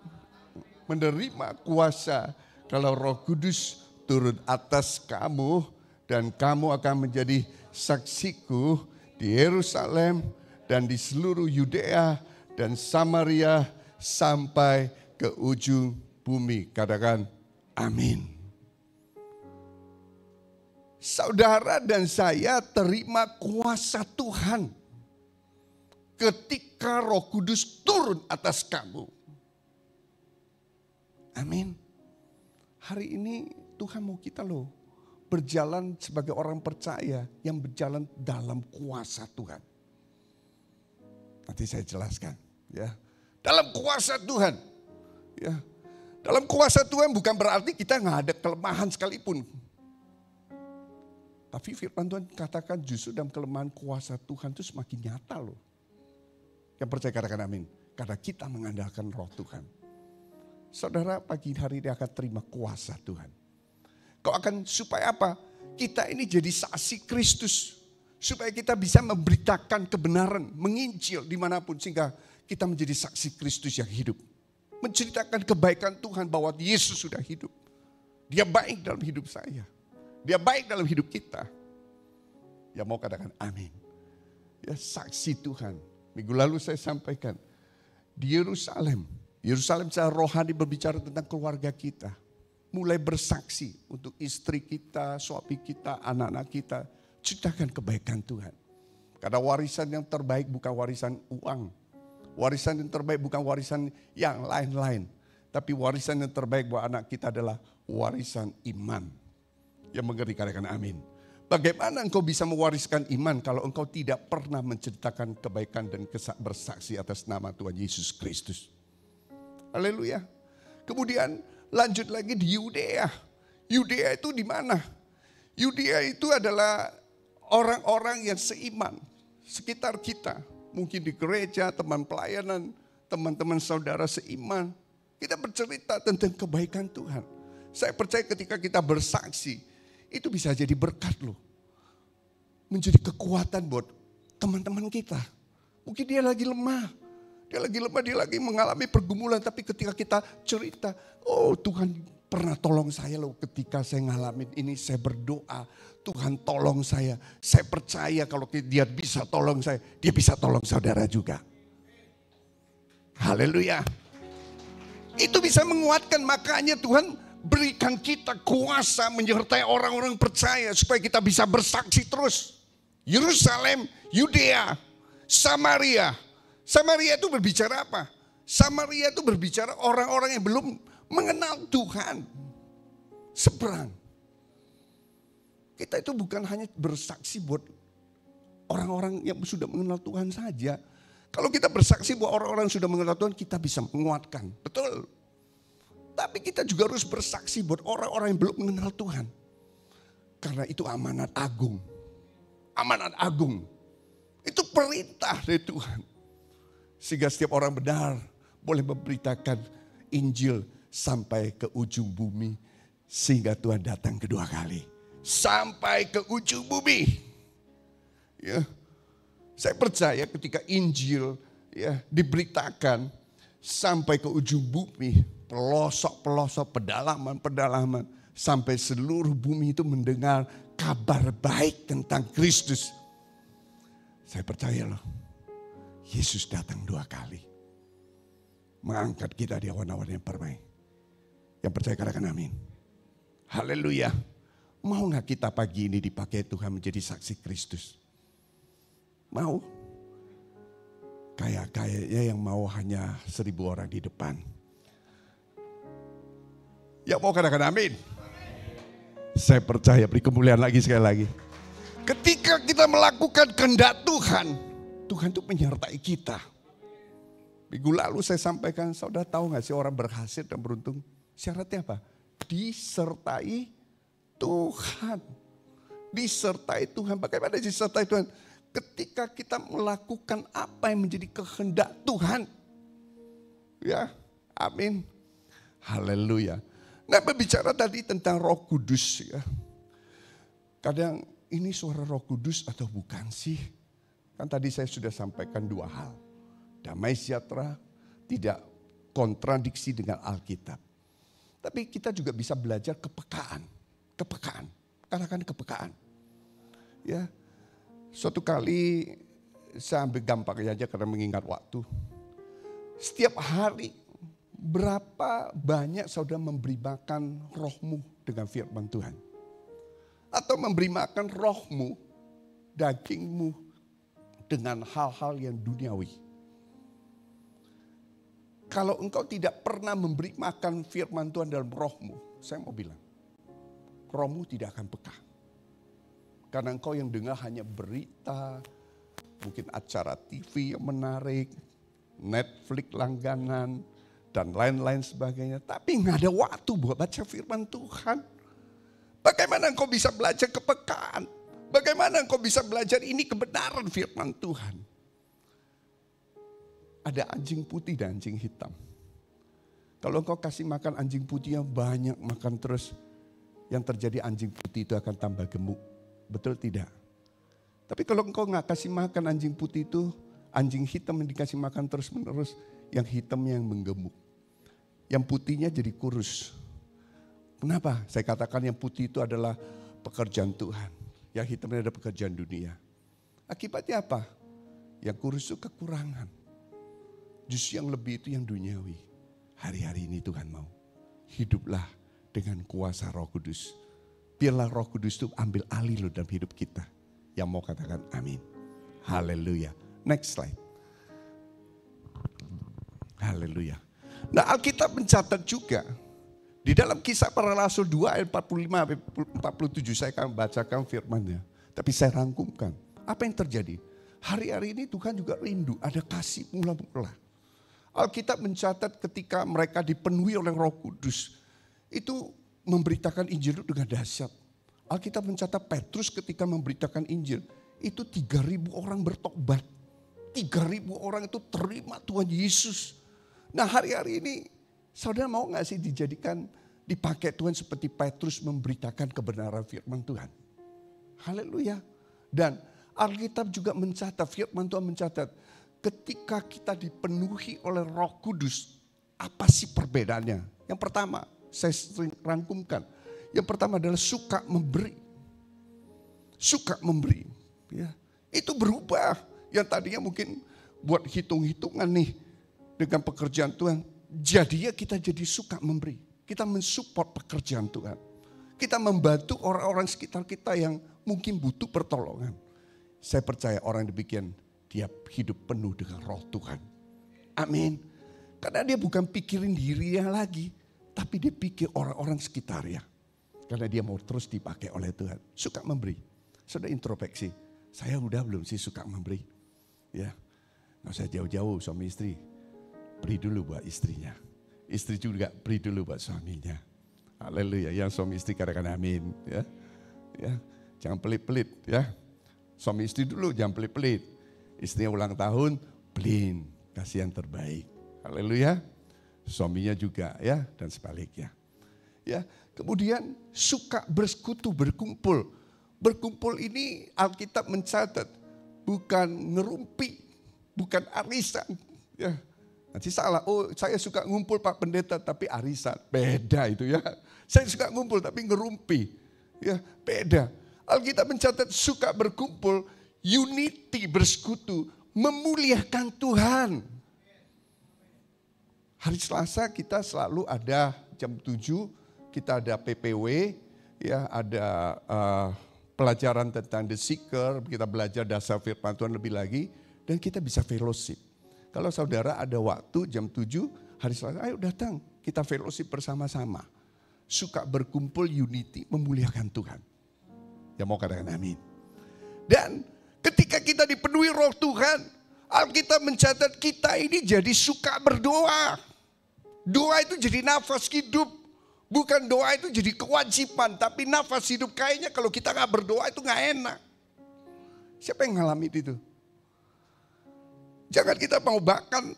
menerima kuasa kalau Roh Kudus turun atas kamu dan kamu akan menjadi saksiku di Yerusalem dan di seluruh Yudea dan Samaria sampai ke ujung bumi. Katakan amin. Saudara dan saya terima kuasa Tuhan ketika Roh Kudus turun atas kamu. Amin. Hari ini Tuhan mau kita loh berjalan sebagai orang percaya yang berjalan dalam kuasa Tuhan. Nanti saya jelaskan ya. Dalam kuasa Tuhan. Ya. Dalam kuasa Tuhan bukan berarti kita nggak ada kelemahan sekalipun. Tapi firman Tuhan katakan justru dalam kelemahan kuasa Tuhan itu semakin nyata loh. Yang percaya katakan amin. Karena kita mengandalkan roh Tuhan. Saudara pagi hari ini akan terima kuasa Tuhan. Kau akan supaya apa? Kita ini jadi saksi Kristus. Supaya kita bisa memberitakan kebenaran, menginjil dimanapun. Sehingga kita menjadi saksi Kristus yang hidup. Menceritakan kebaikan Tuhan bahwa Yesus sudah hidup. Dia baik dalam hidup saya. Dia baik dalam hidup kita. Ya mau katakan amin. Ya saksi Tuhan. Minggu lalu saya sampaikan. Di Yerusalem secara rohani berbicara tentang keluarga kita. Mulai bersaksi untuk istri kita, suami kita, anak-anak kita. Ceritakan kebaikan Tuhan. Karena warisan yang terbaik bukan warisan uang. Warisan yang terbaik bukan warisan yang lain-lain. Tapi warisan yang terbaik buat anak kita adalah warisan iman. Yang mengerti katakan amin. Bagaimana engkau bisa mewariskan iman kalau engkau tidak pernah menceritakan kebaikan dan bersaksi atas nama Tuhan Yesus Kristus. Haleluya. Kemudian lanjut lagi di Yudea. Yudea itu di mana? Yudea itu adalah orang-orang yang seiman. Sekitar kita. Mungkin di gereja, teman pelayanan, teman-teman saudara seiman. Kita bercerita tentang kebaikan Tuhan. Saya percaya ketika kita bersaksi, itu bisa jadi berkat loh. Menjadi kekuatan buat teman-teman kita. Mungkin dia lagi lemah. Dia lagi mengalami pergumulan. Tapi ketika kita cerita, oh Tuhan pernah tolong saya loh ketika saya ngalamin ini. Saya berdoa, Tuhan tolong saya. Saya percaya kalau dia bisa tolong saya, dia bisa tolong saudara juga. Haleluya. Itu bisa menguatkan, makanya Tuhan berikan kita kuasa menyertai orang-orang percaya supaya kita bisa bersaksi terus. Yerusalem, Yudea, Samaria. Samaria itu berbicara apa? Samaria itu berbicara orang-orang yang belum mengenal Tuhan. Seberang. Kita itu bukan hanya bersaksi buat orang-orang yang sudah mengenal Tuhan saja. Kalau kita bersaksi buat orang-orang yang sudah mengenal Tuhan, kita bisa menguatkan. Betul. Tapi kita juga harus bersaksi buat orang-orang yang belum mengenal Tuhan. Karena itu amanat agung. Amanat agung. Itu perintah dari Tuhan. Sehingga setiap orang benar boleh memberitakan Injil sampai ke ujung bumi. Sehingga Tuhan datang kedua kali. Sampai ke ujung bumi. Ya. Saya percaya ketika Injil ya diberitakan sampai ke ujung bumi, pelosok-pelosok, pedalaman-pedalaman, sampai seluruh bumi itu mendengar kabar baik tentang Kristus. Saya percaya loh, Yesus datang 2 kali. Mengangkat kita di awan-awan yang permai. Yang percaya katakan amin. Haleluya. Mau gak kita pagi ini dipakai Tuhan menjadi saksi Kristus? Mau? Kayaknya yang mau hanya 1000 orang di depan. Yang mau katakan amin. Saya percaya, beri kemuliaan lagi sekali lagi. Ketika kita melakukan kehendak Tuhan, Tuhan itu menyertai kita. Minggu lalu saya sampaikan, saudara tahu gak sih orang berhasil dan beruntung? Syaratnya apa? Disertai Tuhan. Disertai Tuhan. Bagaimana disertai Tuhan? Ketika kita melakukan apa yang menjadi kehendak Tuhan. Ya, amin. Haleluya. Nah, berbicara tadi tentang Roh Kudus ya. Kadang ini suara Roh Kudus atau bukan sih? Kan tadi saya sudah sampaikan 2 hal. Damai sejahtera tidak kontradiksi dengan Alkitab. Tapi kita juga bisa belajar kepekaan. Kepekaan. Katakan kepekaan. Ya. Suatu kali saya ambil gampang aja karena mengingat waktu. Setiap hari berapa banyak saudara memberi makan rohmu dengan firman Tuhan. Atau memberi makan rohmu, dagingmu dengan hal-hal yang duniawi. Kalau engkau tidak pernah memberi makan firman Tuhan dalam rohmu, saya mau bilang, rohmu tidak akan peka. Karena engkau yang dengar hanya berita, mungkin acara TV yang menarik, Netflix langganan, dan lain-lain sebagainya. Tapi nggak ada waktu buat baca firman Tuhan. Bagaimana engkau bisa belajar kepekaan? Bagaimana engkau bisa belajar ini kebenaran firman Tuhan? Ada anjing putih dan anjing hitam. Kalau engkau kasih makan anjing putih yang banyak, makan terus, yang terjadi anjing putih itu akan tambah gemuk. Betul tidak? Tapi kalau engkau nggak kasih makan anjing putih itu, anjing hitam yang dikasih makan terus menerus, yang hitamnya yang menggemuk. Yang putihnya jadi kurus. Kenapa? Saya katakan yang putih itu adalah pekerjaan Tuhan. Yang hitamnya adalah pekerjaan dunia. Akibatnya apa? Yang kurus itu kekurangan. Justru yang lebih itu yang duniawi. Hari-hari ini Tuhan mau. Hiduplah dengan kuasa Roh Kudus. Biarlah Roh Kudus itu ambil alih dalam hidup kita. Yang mau katakan amin. Haleluya. Next slide. Haleluya. Nah, Alkitab mencatat juga di dalam Kisah Para Rasul 2 ayat 45-47 saya akan bacakan firman-Nya. Tapi saya rangkumkan. Apa yang terjadi? Hari-hari ini Tuhan juga rindu ada kasih mula-mula. Alkitab mencatat ketika mereka dipenuhi oleh Roh Kudus, itu memberitakan Injil itu dengan dahsyat. Alkitab mencatat Petrus ketika memberitakan Injil, itu 3.000 orang bertobat. 3.000 orang itu terima Tuhan Yesus. Nah, hari-hari ini saudara mau gak sih dipakai Tuhan seperti Petrus memberitakan kebenaran firman Tuhan? Haleluya. Dan Alkitab juga mencatat, firman Tuhan mencatat, ketika kita dipenuhi oleh Roh Kudus, apa sih perbedaannya? Yang pertama, saya sering rangkumkan. Yang pertama adalah suka memberi. Suka memberi. Ya. Itu berubah. Yang tadinya mungkin buat hitung-hitungan nih dengan pekerjaan Tuhan. Jadinya kita jadi suka memberi. Kita mensupport pekerjaan Tuhan. Kita membantu orang-orang sekitar kita yang mungkin butuh pertolongan. Saya percaya orang yang demikian, dia hidup penuh dengan Roh Tuhan. Amin. Karena dia bukan pikirin dirinya lagi, tapi dia pikir orang-orang sekitarnya. Karena dia mau terus dipakai oleh Tuhan. Suka memberi. Sudah introspeksi. Saya udah belum sih suka memberi? Ya, nggak usah jauh-jauh suami istri. Beri dulu buat istrinya. Istri juga beri dulu buat suaminya. Haleluya. Yang suami istri katakan amin. Ya, ya, jangan pelit-pelit ya. Suami istri dulu jangan pelit-pelit. Istrinya ulang tahun, beliin, kasih yang terbaik. Haleluya. Suaminya juga ya, dan sebaliknya. Ya, kemudian suka bersekutu, berkumpul. Berkumpul ini Alkitab mencatat bukan ngerumpi, bukan arisan. Ya, nanti salah. Oh, saya suka ngumpul Pak Pendeta tapi arisan. Beda itu ya. Saya suka ngumpul tapi ngerumpi. Ya, beda. Alkitab mencatat suka berkumpul, unity, bersekutu, memuliakan Tuhan. Hari Selasa kita selalu ada jam 7, kita ada PPW, ya ada pelajaran tentang The Seeker, kita belajar dasar firman Tuhan lebih lagi, dan kita bisa fellowship. Kalau saudara ada waktu jam 7, hari Selasa, ayo datang, kita fellowship bersama-sama. Suka berkumpul, unity, memuliakan Tuhan. Yang mau katakan amin. Dan ketika kita dipenuhi Roh Tuhan, Alkitab mencatat kita ini jadi suka berdoa. Doa itu jadi nafas hidup. Bukan doa itu jadi kewajiban, tapi nafas hidup. Kayaknya kalau kita gak berdoa itu gak enak. Siapa yang ngalamin itu? Jangan kita mau bahkan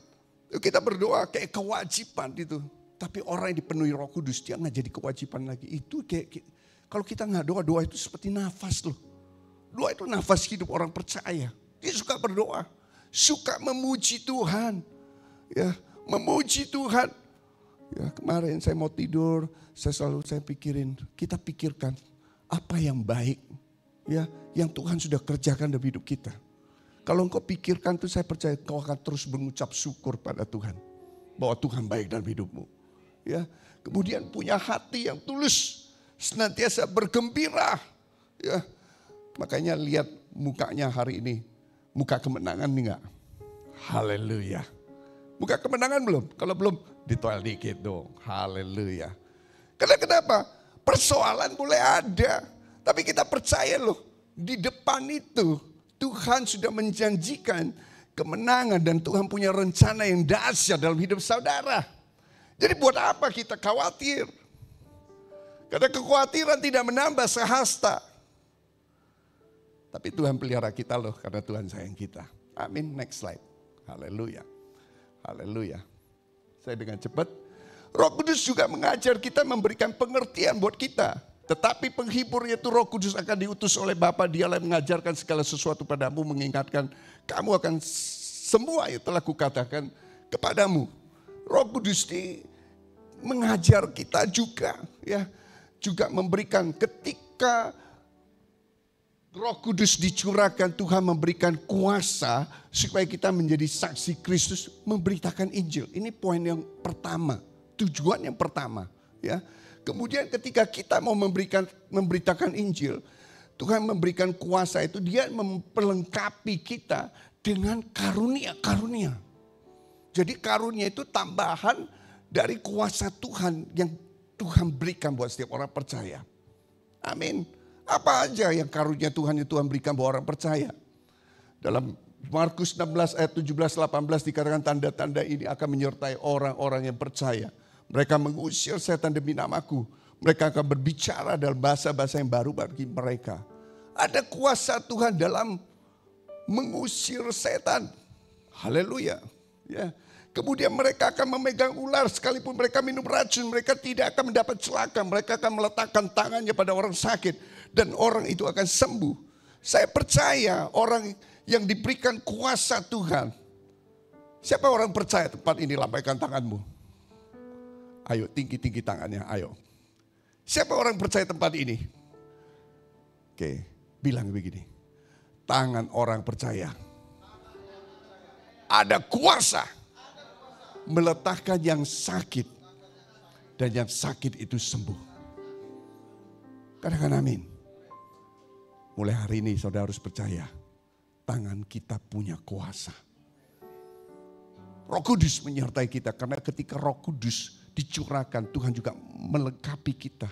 kita berdoa kayak kewajiban itu. Tapi orang yang dipenuhi Roh Kudus dia gak jadi kewajiban lagi. Itu kayak kalau kita gak doa, doa itu seperti nafas loh. Doa itu nafas hidup orang percaya. Dia suka berdoa. Suka memuji Tuhan. Ya, memuji Tuhan. Ya, kemarin saya mau tidur, saya pikirin, kita pikirkan apa yang baik. Ya, yang Tuhan sudah kerjakan dalam hidup kita. Kalau engkau pikirkan itu saya percaya kau akan terus mengucap syukur pada Tuhan. Bahwa Tuhan baik dalam hidupmu. Ya, kemudian punya hati yang tulus. Senantiasa bergembira. Ya, makanya lihat mukanya hari ini. Muka kemenangan nih enggak? Haleluya. Muka kemenangan belum? Kalau belum, ditoel dikit dong. Haleluya. Karena kenapa? Persoalan boleh ada. Tapi kita percaya loh. Di depan itu Tuhan sudah menjanjikan kemenangan dan Tuhan punya rencana yang dahsyat dalam hidup saudara. Jadi buat apa kita khawatir? Karena kekhawatiran tidak menambah sehasta. Tapi Tuhan pelihara kita loh, karena Tuhan sayang kita. Amin. Next slide. Haleluya. Haleluya. Saya dengan cepat. Roh Kudus juga mengajar kita, memberikan pengertian buat kita. Tetapi penghibur yaitu Roh Kudus akan diutus oleh Bapa. Dialah yang mengajarkan segala sesuatu padamu, mengingatkan kamu akan semua yang telah kukatakan kepadamu. Roh Kudus mengajar kita juga, ya, juga memberikan ketika Roh Kudus dicurahkan, Tuhan memberikan kuasa supaya kita menjadi saksi Kristus, memberitakan Injil. Ini poin yang pertama, tujuan yang pertama, ya. Kemudian ketika kita mau memberitakan Injil, Tuhan memberikan kuasa itu, dia memperlengkapi kita dengan karunia-karunia. Jadi karunia itu tambahan dari kuasa Tuhan yang Tuhan berikan buat setiap orang percaya. Amin. Apa aja yang karunia Tuhan yang Tuhan berikan buat orang percaya? Dalam Markus 16 ayat 17-18 dikatakan tanda-tanda ini akan menyertai orang-orang yang percaya. Mereka mengusir setan demi namaku. Mereka akan berbicara dalam bahasa-bahasa yang baru bagi mereka. Ada kuasa Tuhan dalam mengusir setan. Haleluya. Ya. Kemudian mereka akan memegang ular, sekalipun mereka minum racun, mereka tidak akan mendapat celaka. Mereka akan meletakkan tangannya pada orang sakit dan orang itu akan sembuh. Saya percaya orang yang diberikan kuasa Tuhan. Siapa orang percaya tempat ini? Lambaikan tanganmu. Ayo, tinggi-tinggi tangannya, ayo. Siapa orang percaya tempat ini? Oke, bilang begini. Tangan orang percaya. Ada kuasa meletakkan yang sakit dan yang sakit itu sembuh. Katakan amin. Mulai hari ini saudara harus percaya, tangan kita punya kuasa. Roh Kudus menyertai kita, karena ketika Roh Kudus dicurahkan, Tuhan juga melengkapi kita.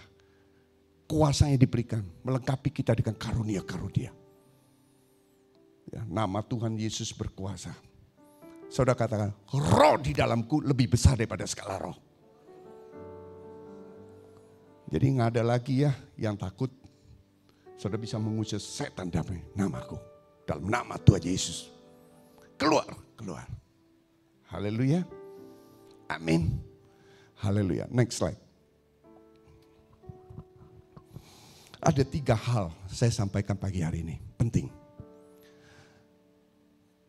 Kuasanya diberikan, melengkapi kita dengan karunia-karunia. Ya, nama Tuhan Yesus berkuasa. Saudara katakan, roh di dalamku lebih besar daripada segala roh. Jadi nggak ada lagi ya yang takut. Saudara bisa mengusir setan damai namaku. Dalam nama Tuhan Yesus. Keluar, keluar. Haleluya. Amin. Haleluya. Next slide. Ada 3 hal saya sampaikan pagi hari ini. Penting.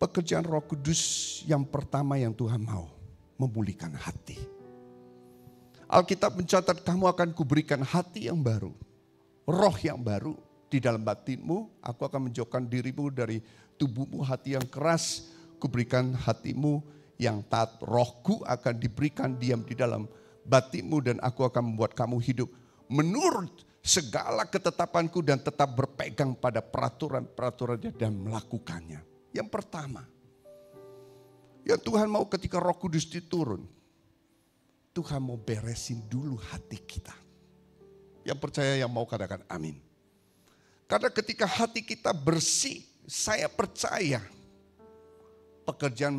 Pekerjaan Roh Kudus yang pertama yang Tuhan mau, memulihkan hati. Alkitab mencatat kamu akan kuberikan hati yang baru. Roh yang baru di dalam batinmu. Aku akan menjauhkan dirimu dari tubuhmu hati yang keras. Kuberikan hatimu yang taat. Rohku akan diberikan diam di dalam batinmu dan aku akan membuat kamu hidup menurut segala ketetapanku dan tetap berpegang pada peraturan-peraturannya dan melakukannya. Yang pertama, yang Tuhan mau ketika Roh Kudus diturun, Tuhan mau beresin dulu hati kita. Yang percaya yang mau katakan amin. Karena ketika hati kita bersih, saya percaya pekerjaan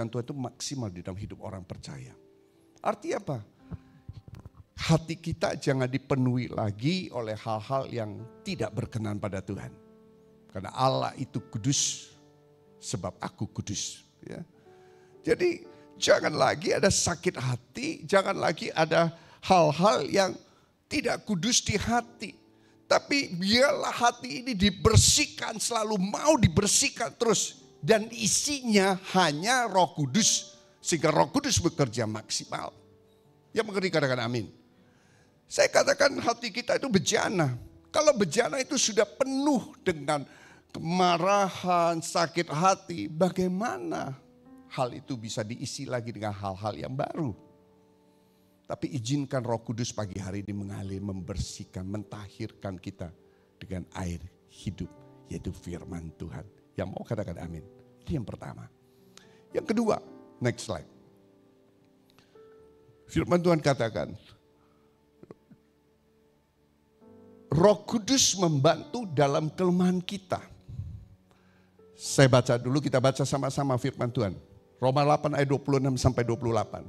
Tuhan itu maksimal di dalam hidup orang percaya. Artinya apa? Hati kita jangan dipenuhi lagi oleh hal-hal yang tidak berkenan pada Tuhan. Karena Allah itu kudus, sebab aku kudus. Ya. Jadi jangan lagi ada sakit hati, jangan lagi ada hal-hal yang tidak kudus di hati. Tapi biarlah hati ini dibersihkan, selalu mau dibersihkan terus. Dan isinya hanya Roh Kudus. Sehingga Roh Kudus bekerja maksimal. Yang mengerti katakan amin. Saya katakan hati kita itu bejana. Kalau bejana itu sudah penuh dengan kemarahan, sakit hati. Bagaimana hal itu bisa diisi lagi dengan hal-hal yang baru? Tapi izinkan Roh Kudus pagi hari ini mengalir, membersihkan, mentahirkan kita dengan air hidup. Yaitu firman Tuhan. Yang mau katakan amin. Itu yang pertama. Yang kedua, next slide. Firman Tuhan katakan, Roh Kudus membantu dalam kelemahan kita. Saya baca dulu, kita baca sama-sama firman Tuhan. Roma 8 ayat 26 sampai 28.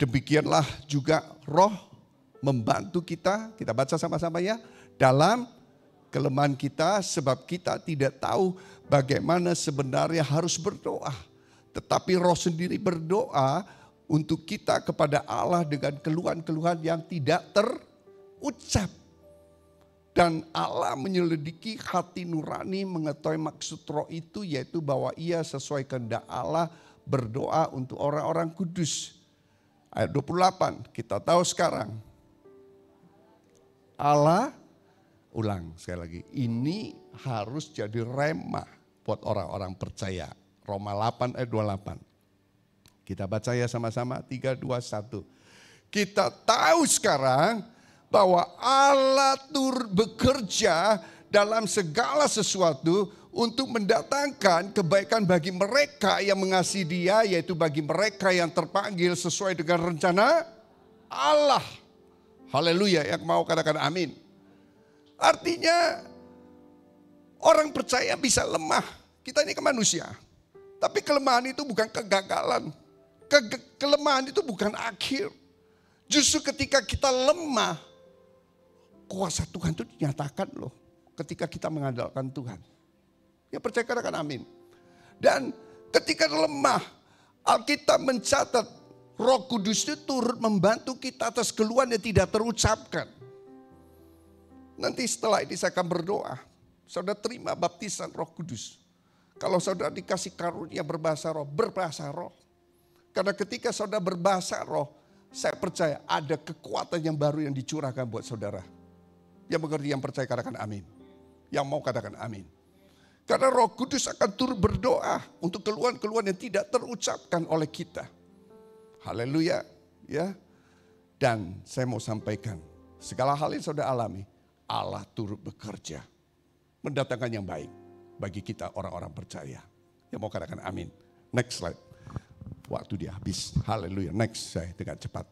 Demikianlah juga Roh membantu kita baca sama-sama ya, dalam kelemahan kita, sebab kita tidak tahu bagaimana sebenarnya harus berdoa. Tetapi Roh sendiri berdoa untuk kita kepada Allah dengan keluhan-keluhan yang tidak terucap. Dan Allah menyelidiki hati nurani, mengetahui maksud Roh itu, yaitu bahwa ia sesuai kehendak Allah berdoa untuk orang-orang kudus. Ayat 28, kita tahu sekarang Allah, ulang sekali lagi, ini harus jadi rema buat orang-orang percaya. Roma 8 ayat 28. Kita baca ya sama-sama, 3, 2, 1. Kita tahu sekarang bahwa Allah bekerja dalam segala sesuatu untuk mendatangkan kebaikan bagi mereka yang mengasihi Dia, yaitu bagi mereka yang terpanggil sesuai dengan rencana Allah. Haleluya, yang mau katakan amin. Artinya orang percaya bisa lemah. Kita ini kan manusia. Tapi kelemahan itu bukan kegagalan. Kelemahan itu bukan akhir. Justru ketika kita lemah, kuasa Tuhan itu dinyatakan loh. Ketika kita mengandalkan Tuhan. Ya percaya katakan amin. Dan ketika lemah, Alkitab mencatat Roh Kudus itu turut membantu kita atas keluhan yang tidak terucapkan. Nanti setelah ini saya akan berdoa. Saudara terima baptisan Roh Kudus. Kalau saudara dikasih karunia berbahasa roh, berbahasa roh. Karena ketika saudara berbahasa roh, saya percaya ada kekuatan yang baru yang dicurahkan buat saudara. Yang mengerti, yang percaya katakan amin. Yang mau katakan amin. Karena Roh Kudus akan turut berdoa untuk keluhan-keluhan yang tidak terucapkan oleh kita. Haleluya, ya. Dan saya mau sampaikan, segala hal yang saudara alami, Allah turut bekerja mendatangkan yang baik bagi kita orang-orang percaya. Yang mau katakan amin. Next slide. Waktu dia habis. Haleluya. Next, saya dengan cepat.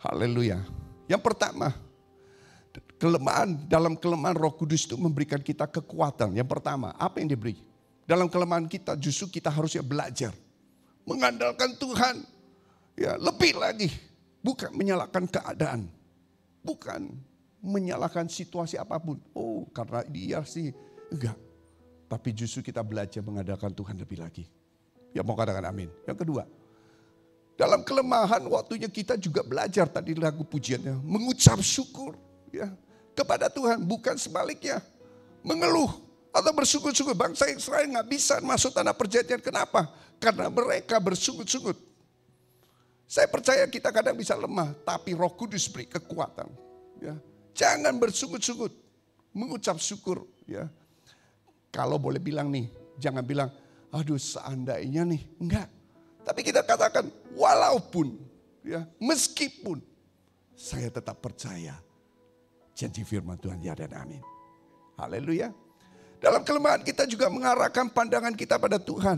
Haleluya. Yang pertama, dalam kelemahan Roh Kudus itu memberikan kita kekuatan. Yang pertama, apa yang diberi? Dalam kelemahan kita justru kita harusnya belajar mengandalkan Tuhan. Ya, lebih lagi, bukan menyalahkan keadaan, bukan menyalahkan situasi apapun. Oh, karena dia sih enggak. Tapi justru kita belajar mengandalkan Tuhan lebih lagi. Ya mau katakan amin. Yang kedua, dalam kelemahan waktunya kita juga belajar, tadi lagu pujiannya, mengucap syukur ya kepada Tuhan, bukan sebaliknya mengeluh atau bersungut-sungut. Bangsa Israel nggak bisa masuk tanah perjanjian. Kenapa? Karena mereka bersungut-sungut. Saya percaya kita kadang bisa lemah, tapi Roh Kudus beri kekuatan. Ya, jangan bersungut-sungut, mengucap syukur. Ya, kalau boleh bilang nih, jangan bilang, aduh seandainya nih, enggak. Tapi kita katakan, walaupun, ya, meskipun, saya tetap percaya janji firman Tuhan ya dan amin. Haleluya. Dalam kelemahan kita juga mengarahkan pandangan kita pada Tuhan.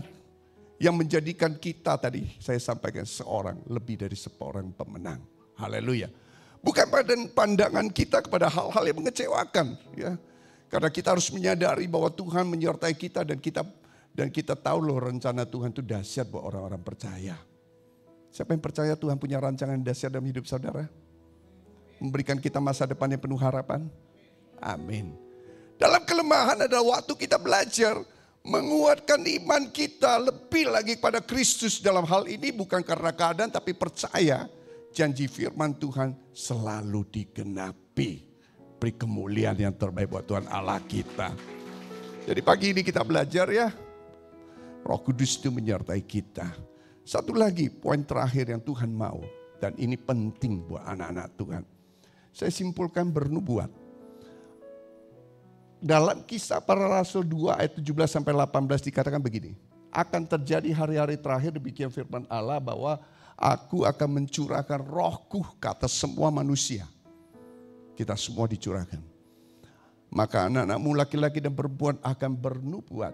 Yang menjadikan kita tadi saya sampaikan seorang lebih dari seorang pemenang. Haleluya. Bukan pada pandangan kita kepada hal-hal yang mengecewakan. Ya. Karena kita harus menyadari bahwa Tuhan menyertai kita dan kita tahu loh rencana Tuhan itu dahsyat buat orang-orang percaya. Siapa yang percaya Tuhan punya rancangan dahsyat dalam hidup saudara? Memberikan kita masa depan yang penuh harapan. Amin. Dalam kelemahan ada waktu kita belajar menguatkan iman kita lebih lagi kepada Kristus. Dalam hal ini bukan karena keadaan tapi percaya janji firman Tuhan selalu digenapi. Beri kemuliaan yang terbaik buat Tuhan Allah kita. Jadi pagi ini kita belajar ya. Roh Kudus itu menyertai kita. Satu lagi poin terakhir yang Tuhan mau. Dan ini penting buat anak-anak Tuhan. Saya simpulkan bernubuat. Dalam Kisah Para Rasul 2 ayat 17 sampai 18 dikatakan begini. Akan terjadi hari-hari terakhir demikian firman Allah bahwa aku akan mencurahkan rohku ke atas semua manusia. Kita semua dicurahkan. Maka anak-anakmu laki-laki dan perempuan akan bernubuat.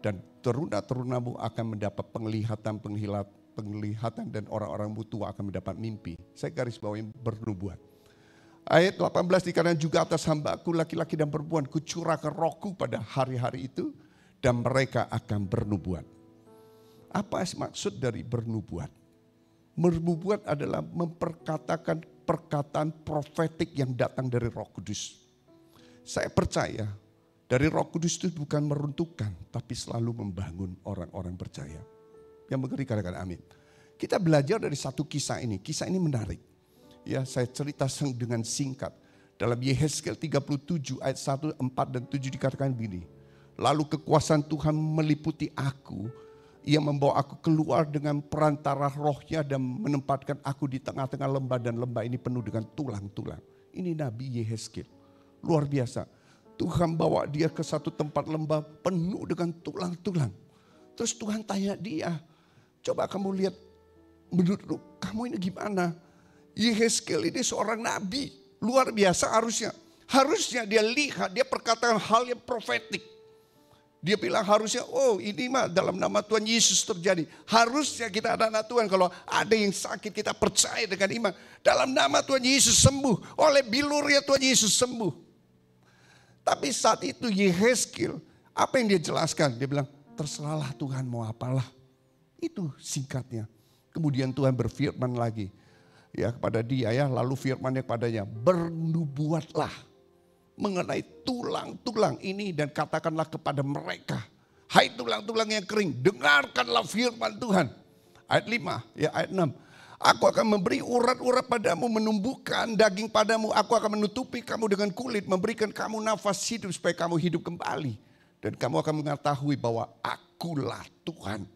Dan teruna-terunamu akan mendapat penglihatan dan orang-orang tua akan mendapat mimpi. Saya garis bawahi bernubuat. Ayat 18 dikatakan juga atas hambaku laki-laki dan perempuan kucurahkan rohku pada hari-hari itu. dan mereka akan bernubuat. Apa maksud dari bernubuat? Bernubuat adalah memperkatakan perkataan profetik yang datang dari Roh Kudus. Saya percaya dari Roh Kudus itu bukan meruntuhkan, tapi selalu membangun orang-orang percaya. Yang mengerti katakan amin. Kita belajar dari satu kisah ini. Kisah ini menarik. Ya, saya cerita dengan singkat. Dalam Yehezkiel 37 ayat 1, 4 dan 7 dikatakan begini. Lalu kekuasaan Tuhan meliputi aku. Ia membawa aku keluar dengan perantara rohnya dan menempatkan aku di tengah-tengah lembah. Dan lembah ini penuh dengan tulang-tulang. Ini Nabi Yehezkiel. Luar biasa. Tuhan bawa dia ke satu tempat lembah penuh dengan tulang-tulang. Terus Tuhan tanya dia, coba kamu lihat menurut kamu ini gimana? Yehezkiel ini seorang nabi, luar biasa harusnya. Harusnya dia lihat, dia perkataan hal yang profetik. Dia bilang harusnya, oh ini mah dalam nama Tuhan Yesus terjadi. Harusnya kita ada anak Tuhan, kalau ada yang sakit kita percaya dengan iman. Dalam nama Tuhan Yesus sembuh, oleh bilurnya Tuhan Yesus sembuh. Tapi saat itu Yehezkiel, apa yang dia jelaskan? Dia bilang, terserahlah Tuhan mau apalah. Itu singkatnya. Kemudian Tuhan berfirman lagi ya kepada dia ya, lalu firman-Nya kepadanya, bernubuatlah mengenai tulang-tulang ini dan katakanlah kepada mereka, hai tulang-tulang yang kering, dengarkanlah firman Tuhan. Ayat 5 ya, ayat 6. Aku akan memberi urat-urat padamu, menumbuhkan daging padamu, aku akan menutupi kamu dengan kulit, memberikan kamu nafas hidup supaya kamu hidup kembali. Dan kamu akan mengetahui bahwa akulah Tuhan.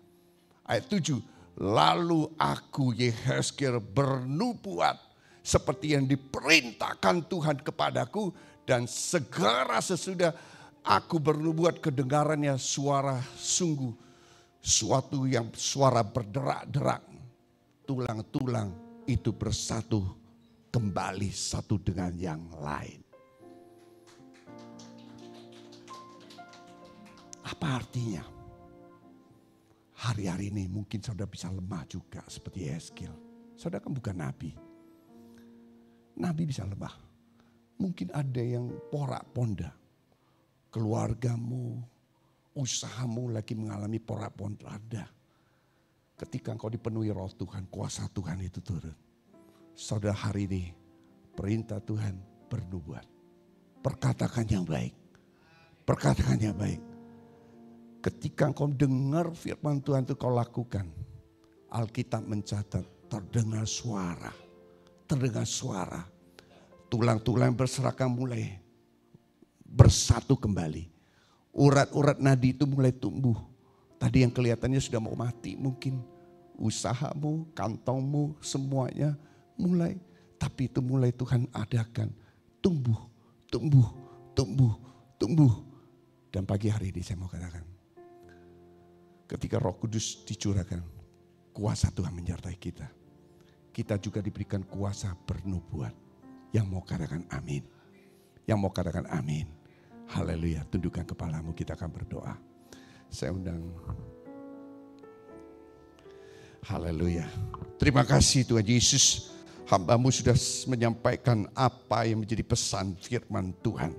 Ayat 7. Lalu aku Yehezkiel bernubuat seperti yang diperintahkan Tuhan kepadaku. Dan segera sesudah aku bernubuat kedengarannya suara sungguh. Suatu yang suara berderak-derak. Tulang-tulang itu bersatu kembali satu dengan yang lain. Apa artinya? Hari-hari ini mungkin saudara bisa lemah juga seperti Yehezkiel. Saudara kan bukan nabi. Nabi bisa lemah. Mungkin ada yang porak-ponda. Keluargamu, usahamu lagi mengalami porak-ponda. Ketika engkau dipenuhi roh Tuhan, kuasa Tuhan itu turun. Saudara hari ini perintah Tuhan bernubuat. Perkatakan yang baik. Perkatakan yang baik. Ketika engkau dengar firman Tuhan itu kau lakukan. Alkitab mencatat terdengar suara. Terdengar suara. Tulang-tulang berserakan mulai bersatu kembali. Urat-urat nadi itu mulai tumbuh. Tadi yang kelihatannya sudah mau mati mungkin. Usahamu, kantongmu, semuanya mulai. Tapi itu mulai Tuhan adakan. Tumbuh, tumbuh, tumbuh, tumbuh. Dan pagi hari ini saya mau katakan. Ketika Roh Kudus dicurahkan, kuasa Tuhan menyertai kita. Kita juga diberikan kuasa bernubuat. Yang mau katakan amin. Yang mau katakan amin. Haleluya. Tundukkan kepalamu, kita akan berdoa. Saya undang. Haleluya. Terima kasih Tuhan Yesus. Hamba-Mu sudah menyampaikan apa yang menjadi pesan firman Tuhan.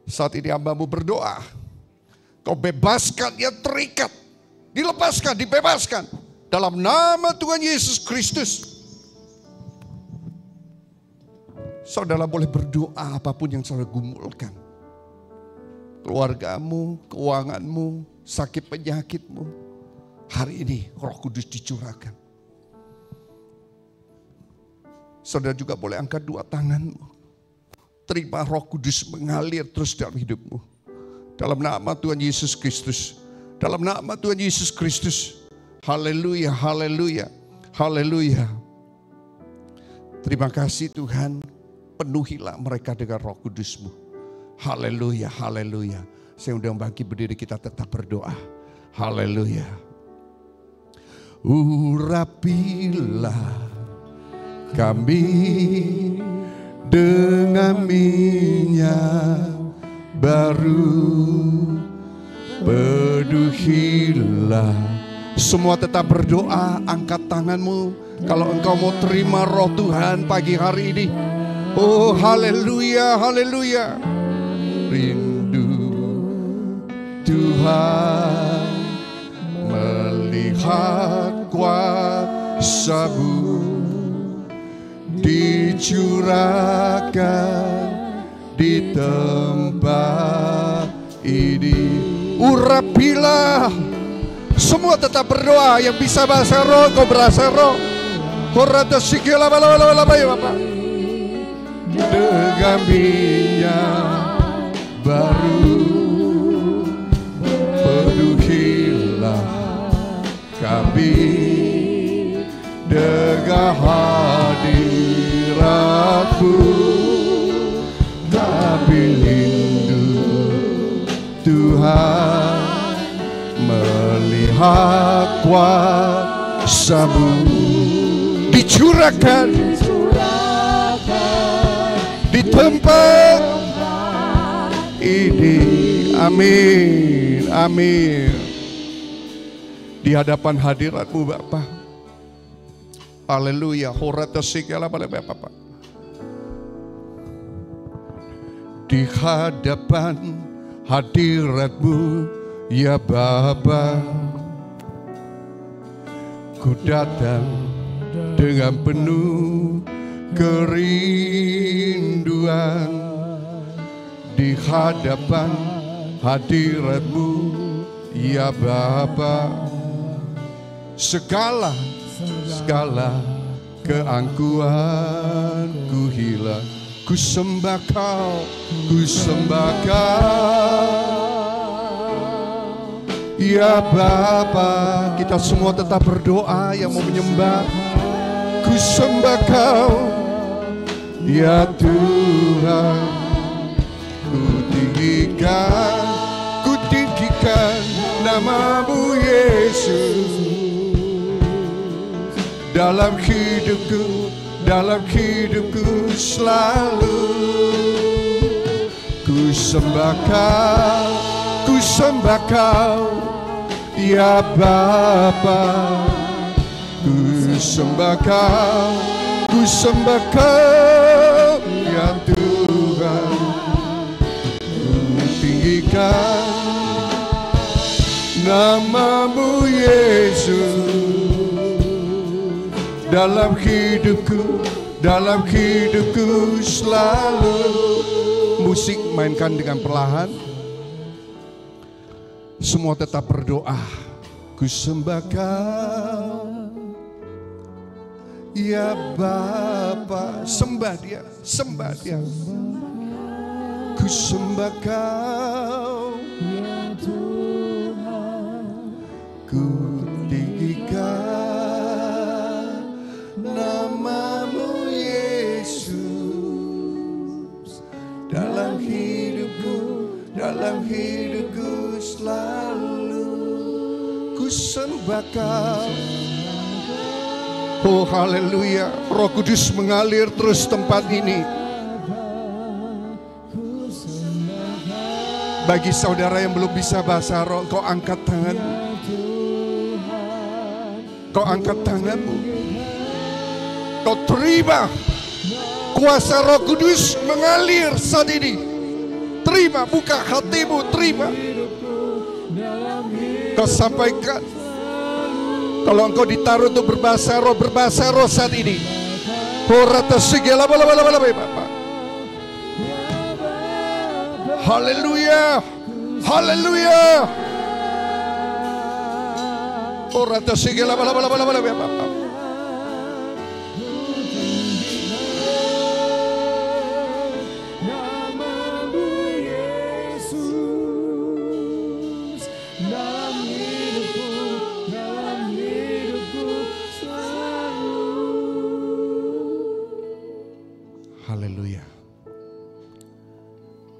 Saat ini hamba-Mu berdoa. Kau bebaskan yang terikat. Dilepaskan, dibebaskan. Dalam nama Tuhan Yesus Kristus. Saudara boleh berdoa apapun yang saudara gumulkan. Keluargamu, keuanganmu, sakit penyakitmu. Hari ini Roh Kudus dicurahkan. Saudara juga boleh angkat dua tanganmu. Terima Roh Kudus mengalir terus dalam hidupmu. Dalam nama Tuhan Yesus Kristus. Dalam nama Tuhan Yesus Kristus. Haleluya, haleluya, haleluya. Terima kasih Tuhan. Penuhilah mereka dengan Roh Kudus-Mu. Haleluya, haleluya. Saya undang bangkit berdiri, kita tetap berdoa. Haleluya. Urapilah kami dengan minyak baru, penuhilah. Semua tetap berdoa, angkat tanganmu. Kalau engkau mau terima roh Tuhan pagi hari ini. Oh haleluya, haleluya. Rindu Tuhan. Tuhan, melihat kuasa-Mu dicurahkan di tempat ini. Urapilah. Semua tetap berdoa. Yang bisa bahasa roh, kau berasa roh. Horata sikila bala Bapak. Dengan minyak baru, penuhilah kami dengan hadirat-Mu. Kami rindu Tuhan, melihat kuasa-Mu dicurahkan di tempat ini. Amin, amin. Di hadapan hadirat-Mu Bapa. Haleluya. Horata segala Bapak. Di hadapan hadirat-Mu ya Bapa, ku datang dengan penuh kerinduan. Di hadapan hadirat-Mu ya Bapa, segala keangkuhan ku hilang. Ku sembah Kau, ya Bapa. Kita semua tetap berdoa yang mau menyembah. Ku sembah Kau, ya Tuhan. Ku tinggikan nama-Mu Yesus. Dalam hidupku selalu ku sembah Kau, ya Bapa. Ku sembah Kau, ya Tuhan. Ku tinggikan nama-Mu Yesus. Dalam hidupku selalu. Musik mainkan dengan perlahan. Semua tetap berdoa. Ku sembah Kau, ya Bapa. Sembah Dia. Ku sembah Kau, ya Tuhan. Ku tinggikan nama-Mu Yesus. Dalam hidupku selalu ku sembah Kau. Oh haleluya. Roh Kudus mengalir terus tempat ini. Bagi saudara yang belum bisa bahasa roh, kau angkat tangan. Kau angkat tanganmu. Kau terima kuasa Roh Kudus mengalir saat ini. Terima, buka hatimu, terima. Kau sampaikan. Kalau engkau ditaruh untuk berbahasa roh saat ini. Horata segala bala Bapak. Haleluya. Haleluya. Horata segala bala Bapak. Haleluya.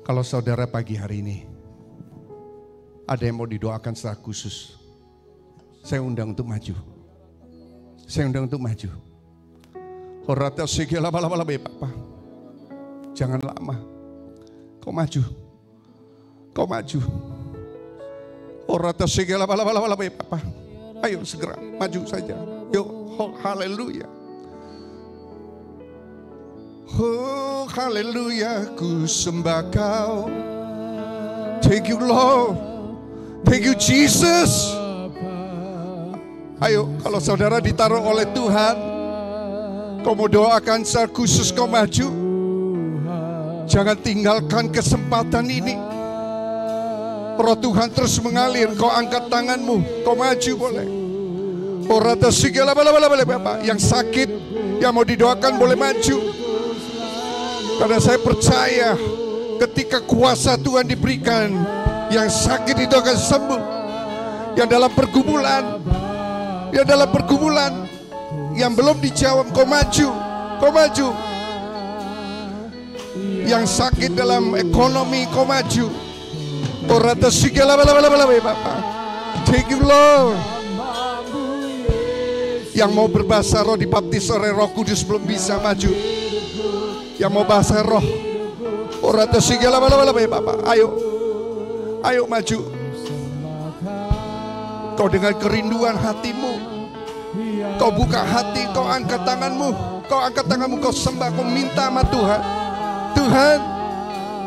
Kalau saudara pagi hari ini ada yang mau didoakan secara khusus, saya undang untuk maju. Horata segala bala Bapak. Jangan lama. Kau maju. Horata segala bala Bapak. Ayo segera maju saja. Yuk, haleluya. Oh haleluya, ku sembah Kau. Thank you Lord. Thank you Jesus. Ayo, kalau saudara ditaruh oleh Tuhan, kau mau doakan secara khusus, kau maju. Jangan tinggalkan kesempatan ini. Roh Tuhan terus mengalir. Kau angkat tanganmu, kau maju boleh. Orata segala bala-bala Bapak. Yang sakit, yang mau didoakan boleh maju. Karena saya percaya ketika kuasa Tuhan diberikan, yang sakit itu akan sembuh. Yang dalam pergumulan, yang belum dijawab, kau maju, kau maju. Yang sakit dalam ekonomi, kau maju. Orata segala bala-bala Bapak. Thank you Lord. Yang mau berbahasa roh dibaptis oleh Roh Kudus belum bisa maju. Yang mau bahasa roh, orata segala bala-bala Bapak. Ayo maju. Kau dengan kerinduan hatimu, kau buka hati, kau angkat tanganmu, kau sembah, kau minta sama Tuhan. Tuhan,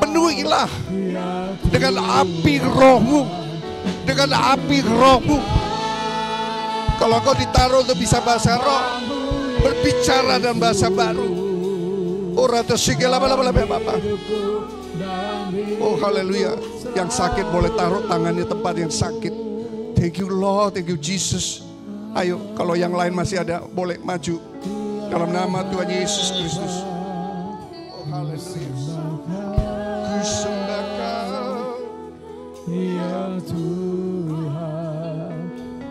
penuhilah dengan api rohmu, dengan api rohmu. Kalau kau ditaruh untuk bisa bahasa roh, berbicara dalam bahasa baru. Orata segala bala-bala Bapak. Oh haleluya. Yang sakit boleh taruh tangannya tempat yang sakit. Thank you Lord, thank you Jesus. Ayo, kalau yang lain masih ada, boleh maju. Dalam nama Tuhan Yesus Kristus. Oh haleluya. Kusembah Kau, ya Tuhan,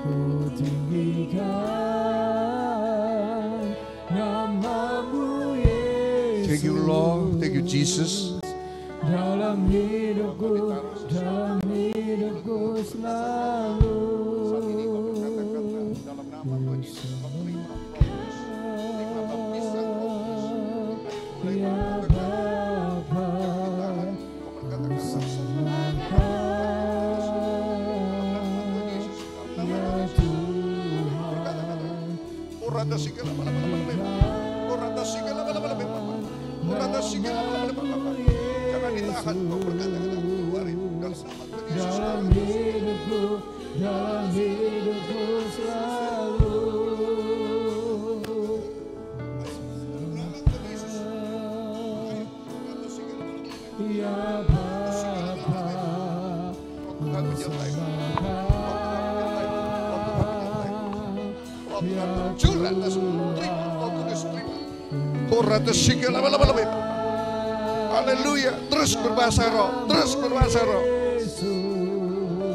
ku tinggikan nama-Mu Yesus. thank you Lord, thank you Jesus. Dalam hidupku selalu. Dalam nama Tuhan Yesus, Ya Bapa, ya Tuhan. Orata segala bala-bala. Jangan ditahan, kau berkata-kata keluarin dalam nama Tuhan Yesus. Dalam hidupku selalu. Ya Bapa, Tuhan menyertai-Mu. Curah atas terima, Roh Kudus terima. Orata segala bala-bala. Haleluya, terus berbahasa roh, terus berbahasa roh.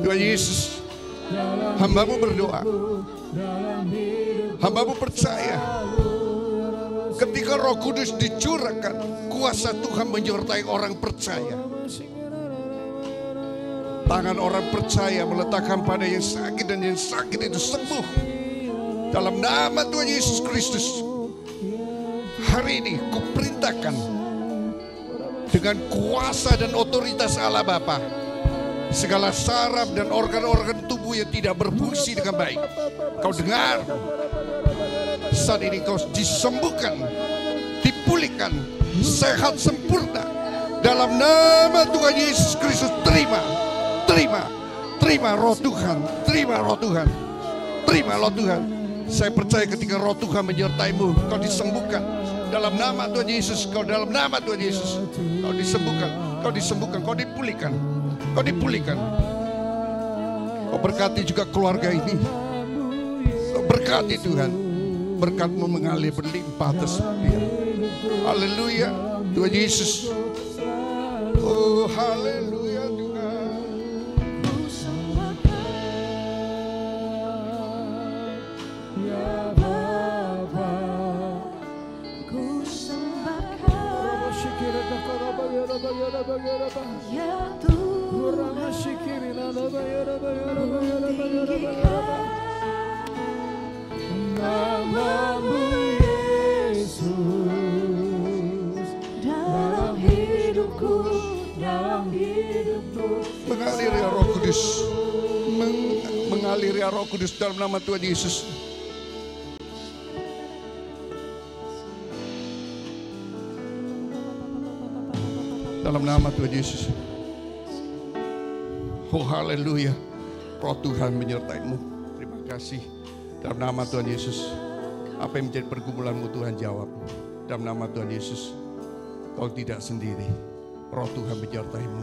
Tuhan Yesus, hamba-Mu berdoa, hamba-Mu percaya ketika Roh Kudus dicurahkan, kuasa Tuhan menyertai orang percaya. Tangan orang percaya meletakkan pada yang sakit, dan yang sakit itu sembuh. Dalam nama Tuhan Yesus Kristus, hari ini kuperintahkan dengan kuasa dan otoritas Allah Bapa, segala saraf dan organ-organ tubuh yang tidak berfungsi dengan baik, kau dengar. Saat ini kau disembuhkan, dipulihkan, sehat sempurna. Dalam nama Tuhan Yesus Kristus, terima roh Tuhan, terima roh Tuhan, terima roh Tuhan. Saya percaya ketika roh Tuhan menyertai-Mu, kau disembuhkan. Dalam nama Tuhan Yesus, kau dalam nama Tuhan Yesus, kau disembuhkan, kau disembuhkan, kau dipulihkan, kau dipulihkan. Kau berkati juga keluarga ini, kau berkati Tuhan, berkat-Mu mengalir berlimpah atas dia. Haleluya, Tuhan Yesus. Oh haleluya Tuhan. Ya Bapa, Ku sembah Kau, ya Tuhan, nama-Mu Yesus, dalam hidupku. Mengalir ya Roh Kudus, mengalir ya Roh Kudus dalam nama Tuhan Yesus. Dalam nama Tuhan Yesus. Oh haleluya. Roh Tuhan menyertai-Mu. Terima kasih. Dalam nama Tuhan Yesus, apa yang menjadi pergumulan-Mu Tuhan jawab. Dalam nama Tuhan Yesus, Kau tidak sendiri. Roh Tuhan menyertai-Mu.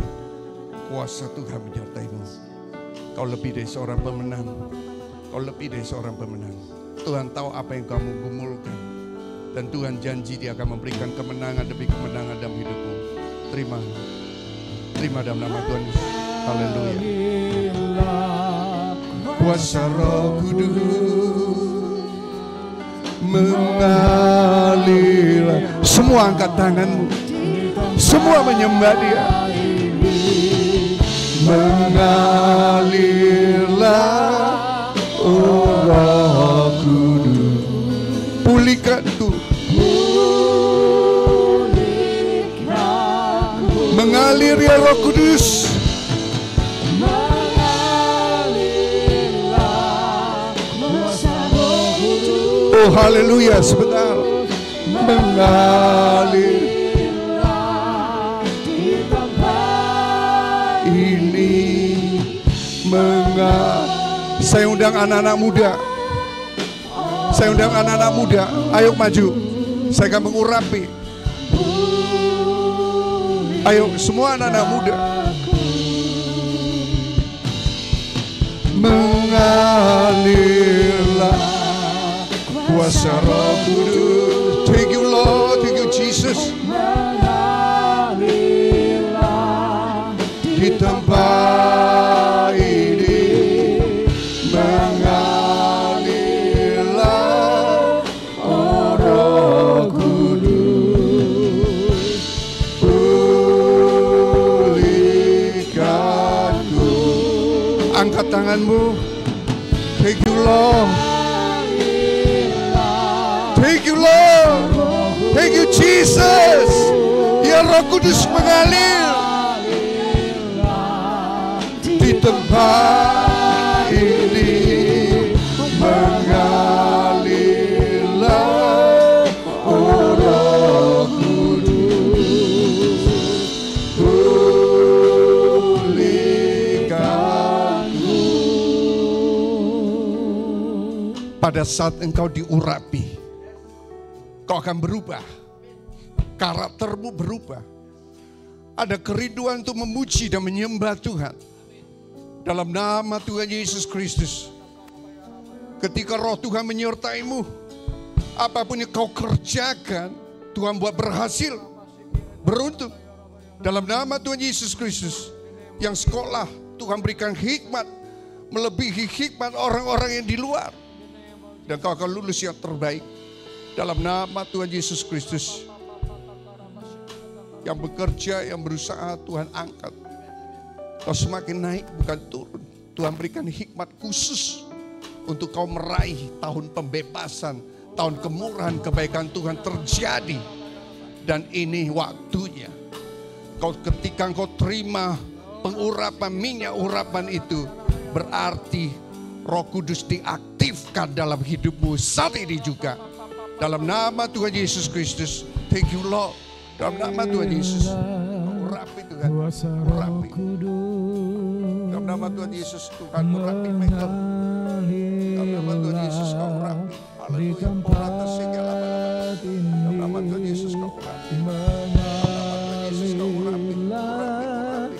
Kuasa Tuhan menyertai-Mu. Kau lebih dari seorang pemenang. Kau lebih dari seorang pemenang. Tuhan tahu apa yang kamu gumulkan. Dan Tuhan janji Dia akan memberikan kemenangan demi kemenangan dalam hidupmu. Terima. Terima dalam nama Tuhan Yesus. Haleluya. Kuasa Roh Kudus mengalir. Semua angkat tanganmu. Semua menyembah Dia. Mengalirlah, oh Roh Kudus. Pulihkan Tuhan. Mengalir ya Roh Kudus. Oh haleluya, sebentar. Mengalir di tempat ini. Saya undang anak-anak muda. Saya undang anak-anak muda. Ayo maju. Saya akan mengurapi. Ayo semua anak-anak muda. Mengalirlah kuasa Roh Kudus. Thank you Lord, thank you Jesus. Mengalirlah di tempat ini. Mengalirlah, oh Roh Kudus. Pulihkanku. Angkat tanganmu. Thank you Lord. Thank you Lord. Thank you Jesus. Ya Roh Kudus mengalir di tempat ini. Mengalirlah, oh Roh Kudus. Pulihkanku. Pada saat engkau diurapi, kau akan berubah. Karaktermu berubah. Ada kerinduan untuk memuji dan menyembah Tuhan. Dalam nama Tuhan Yesus Kristus. Ketika Roh Tuhan menyertai-mu, apapun yang kau kerjakan, Tuhan buat berhasil, beruntung. Dalam nama Tuhan Yesus Kristus. Yang sekolah, Tuhan berikan hikmat, melebihi hikmat orang-orang yang di luar. Dan kau akan lulus yang terbaik. Dalam nama Tuhan Yesus Kristus. Yang bekerja, yang berusaha, Tuhan angkat. Kau semakin naik, bukan turun. Tuhan berikan hikmat khusus untuk kau meraih tahun pembebasan, tahun kemurahan, kebaikan Tuhan terjadi. Dan ini waktunya. Ketika kau terima pengurapan, minyak urapan itu, berarti Roh Kudus diaktifkan dalam hidupmu saat ini juga. Dalam nama Tuhan Yesus Kristus. Thank you Lord. Dalam nama Tuhan Yesus. Urapi Tuhan. Urapi. Dalam nama Tuhan Yesus Tuhan urapi mereka. Dalam nama Tuhan Yesus kau urapi. Haleluya. Dalam nama Tuhan Yesus kau urapi. Dalam nama Tuhan Yesus kau urapi. Urapi.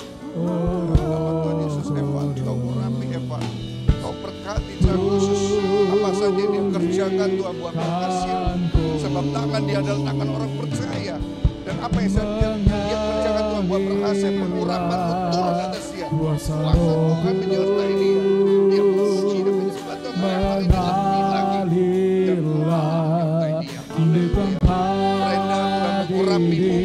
Dalam nama Tuhan Yesus Evan. Kau urapi Evan. Kau berkati Tuhan khusus. Apa saja yang dia kerjakan Tuhan buat berhasil. Sebab tangan dia adalah tangan orang percaya. Dan apa yang dia kerjakan Tuhan buat berhasil. Pengurapan turun atas dia. Kuasa Tuhan menyertai dia. Dia memuji dan menyembah Tuhan. Lebih lagi. Dan menyertai dia. Renda Tuhan mengurapimu.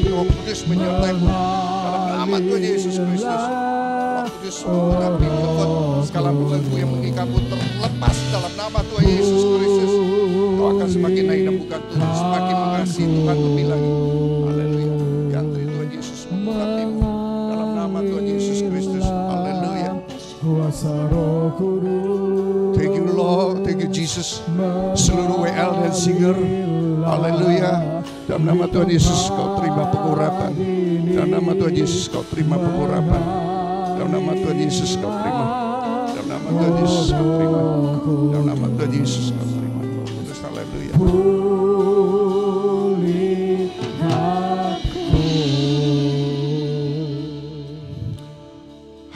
Roh Kudus menyertaimu. Dalam nama Tuhan Yesus Kristus. Roh Kudus mengurapimu. Segala belenggu yang mengikatmu terlepas dalam nama Tuhan Yesus Kristus. Kau akan semakin naik dan bukan turun. Semakin mengasihi Tuhan lebih lagi. Haleluya. Yang dari Tuhan Yesus mengurapimu. Dalam nama Tuhan Yesus Kristus. Haleluya. Thank you Lord. Thank you Jesus. Seluruh WL dan singer. Haleluya. Dalam nama Tuhan Yesus kau terima pengurapan. Dalam nama Tuhan Yesus kau terima pengurapan. Dalam nama Tuhan Yesus kau terima. Dalam nama Tuhan Yesus kau terima. Dalam nama Tuhan Yesus kau terima. Terus haleluya.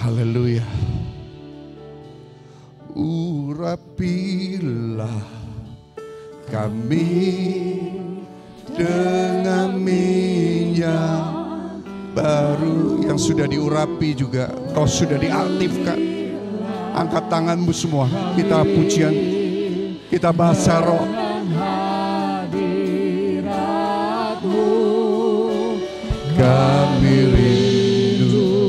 Haleluya. Urapilah kami dengan minyak baru. Yang sudah diurapi juga, kau sudah diaktifkan. Angkat tanganmu semua, kita pujian, kita bahasa roh. Kami rindu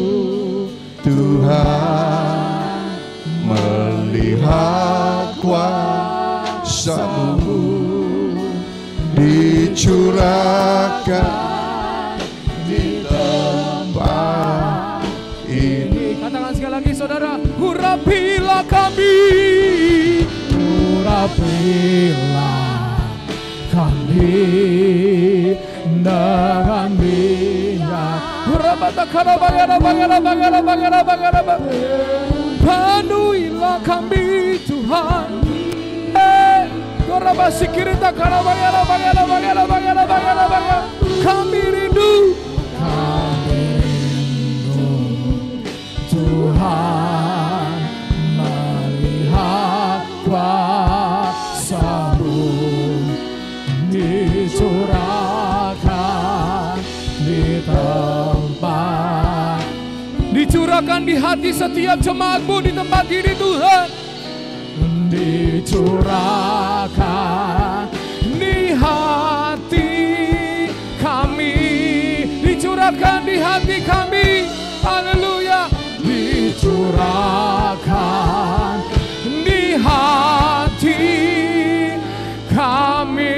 Tuhan, melihat kuasa-Mu dicurahkan di tempat ini. Katakan sekali lagi saudara, urapilah kami, urapilah kami dengan minyak. Penuhilah kami Tuhan. Kami rindu Tuhan, melihat kuasa-Mu dicurahkan di tempat, dicurahkan di hati setiap jemaat-Mu di tempat ini Tuhan. Dicurahkan di hati kami, dicurahkan di hati kami. Haleluya. Dicurahkan di hati kami.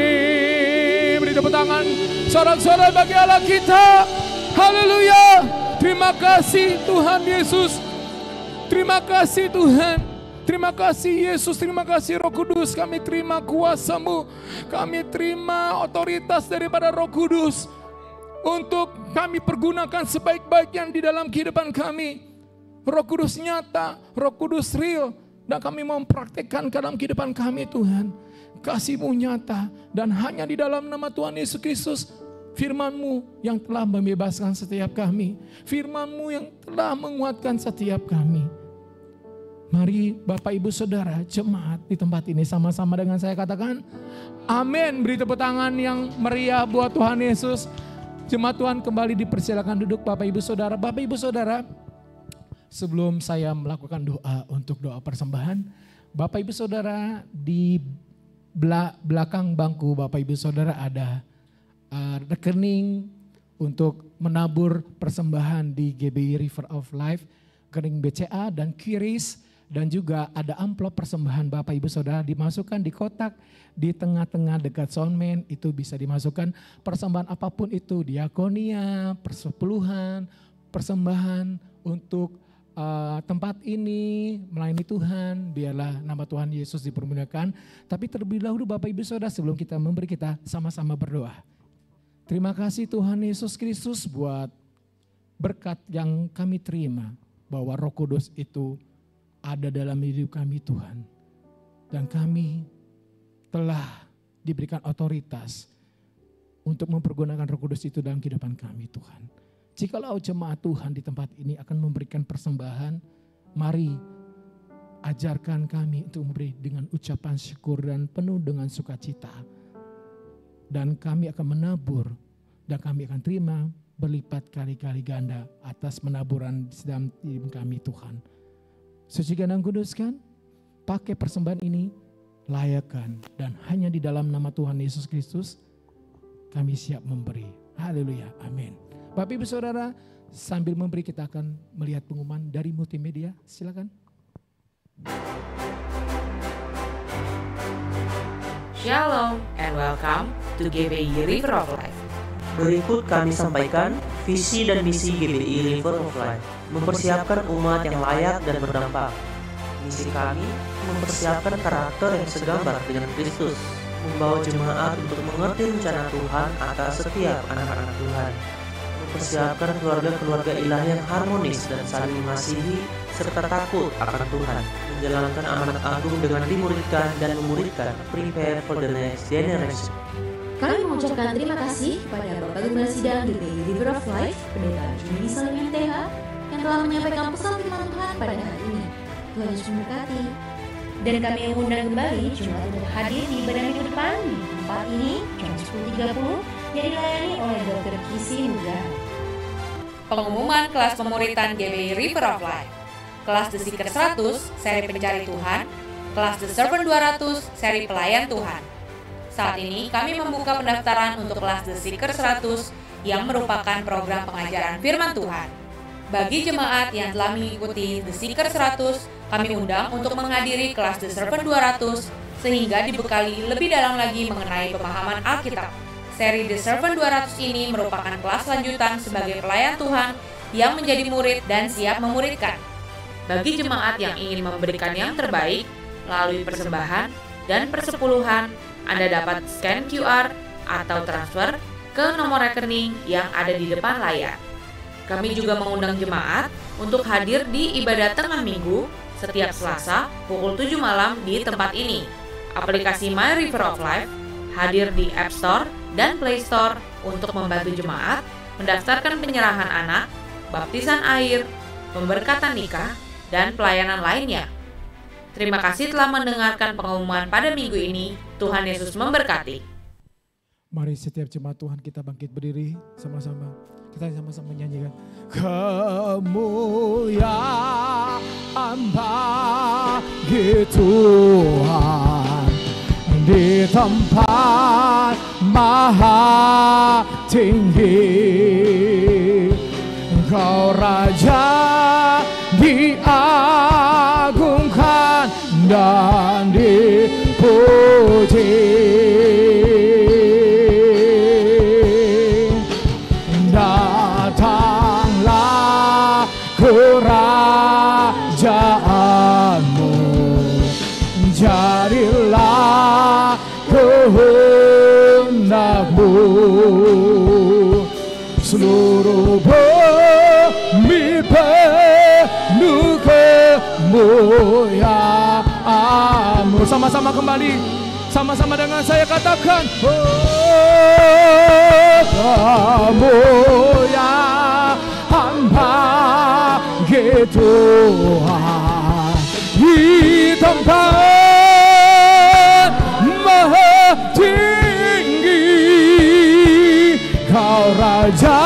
Beri tepuk tangan sorak-sorai bagi Allah kita. Haleluya. Terima kasih Tuhan Yesus. Terima kasih Tuhan. Terima kasih Yesus, terima kasih Roh Kudus. Kami terima kuasa-Mu, kami terima otoritas daripada Roh Kudus untuk kami pergunakan sebaik-baiknya di dalam kehidupan kami. Roh Kudus nyata, Roh Kudus real, dan kami mempraktekkan ke dalam kehidupan kami Tuhan. Kasih-Mu nyata, dan hanya di dalam nama Tuhan Yesus Kristus, firman-Mu yang telah membebaskan setiap kami, firman-Mu yang telah menguatkan setiap kami. Mari Bapak Ibu Saudara jemaat di tempat ini sama-sama dengan saya katakan amin. Beri tepuk tangan yang meriah buat Tuhan Yesus. Jemaat Tuhan kembali dipersilakan duduk Bapak Ibu Saudara. Bapak Ibu Saudara, sebelum saya melakukan doa untuk doa persembahan, Bapak Ibu Saudara di belakang bangku Bapak Ibu Saudara ada rekening untuk menabur persembahan di GBI River of Life, rekening BCA dan QRIS. Dan juga ada amplop persembahan Bapak Ibu Saudara dimasukkan di kotak di tengah-tengah dekat soundman. Itu bisa dimasukkan persembahan apapun itu, diakonia, persepuluhan, persembahan untuk tempat ini melayani Tuhan. Biarlah nama Tuhan Yesus dipermuliakan. Tapi terlebih dahulu Bapak Ibu Saudara, sebelum kita memberi, kita sama-sama berdoa. Terima kasih Tuhan Yesus Kristus buat berkat yang kami terima, bahwa Roh Kudus itu ada dalam hidup kami Tuhan. Dan kami telah diberikan otoritas untuk mempergunakan Roh Kudus itu dalam kehidupan kami Tuhan. Jikalau jemaat Tuhan di tempat ini akan memberikan persembahan, mari ajarkan kami untuk memberi dengan ucapan syukur dan penuh dengan sukacita. Dan kami akan menabur dan kami akan terima berlipat kali-kali ganda atas menaburan dalam hidup kami Tuhan. Suci dan kudus kan, pakai persembahan ini, layakkan, dan hanya di dalam nama Tuhan Yesus Kristus kami siap memberi. Haleluya, amin. Bapak Ibu Saudara, sambil memberi kita akan melihat pengumuman dari multimedia, silakan. Shalom and welcome to GBI River of Life. Berikut kami sampaikan visi dan misi GBI River of Life, mempersiapkan umat yang layak dan berdampak. Misi kami mempersiapkan karakter yang segambar dengan Kristus, membawa jemaat untuk mengerti rencana Tuhan atas setiap anak-anak Tuhan, mempersiapkan keluarga-keluarga ilahi yang harmonis dan saling mengasihi serta takut akan Tuhan, menjalankan amanat agung dengan dimuridkan dan memuridkan, prepare for the next generation. Kami mengucapkan terima kasih kepada Bapak Gembala Sidang GBI River of Life, Pendeta Juni Salim MTH, yang telah menyampaikan pesan firman Tuhan pada hari ini. Tuhan Yesus memberkati. Dan kami mengundang kembali jemaat untuk hadir di ibadah minggu depan di tempat ini jam 10.30 yang dilayani oleh Dr. Kisi Nugraha. Pengumuman kelas pemuritan GBI River of Life. Kelas The Seeker 100, seri pencari Tuhan. Kelas The Servant 200, seri pelayan Tuhan. Saat ini kami membuka pendaftaran untuk kelas The Seeker 100 yang merupakan program pengajaran firman Tuhan. Bagi jemaat yang telah mengikuti The Seeker 100, kami undang untuk menghadiri kelas The Servant 200 sehingga dibekali lebih dalam lagi mengenai pemahaman Alkitab. Seri The Servant 200 ini merupakan kelas lanjutan sebagai pelayan Tuhan yang menjadi murid dan siap memuridkan. Bagi jemaat yang ingin memberikan yang terbaik melalui persembahan dan persepuluhan, Anda dapat scan QR atau transfer ke nomor rekening yang ada di depan layar. Kami juga mengundang jemaat untuk hadir di ibadah tengah minggu setiap Selasa pukul 7 malam di tempat ini. Aplikasi My River of Life hadir di App Store dan Play Store untuk membantu jemaat mendaftarkan penyerahan anak, baptisan air, pemberkatan nikah, dan pelayanan lainnya. Terima kasih telah mendengarkan pengumuman pada minggu ini. Tuhan Yesus memberkati. Mari setiap jemaat Tuhan kita bangkit berdiri sama-sama. Kita sama-sama menyanyikan. Kemuliaan bagi Tuhan di tempat maha tinggi. Engkau Raja diagungkan dan dipuji. Datanglah kerajaanmu, jadilah kehendakmu. Seluruh bumi penuh kemuliaan-Mu. Sama-sama kembali, sama-sama dengan saya katakan, kemuliaan bagi Tuhan di tempat maha tinggi. Kau Raja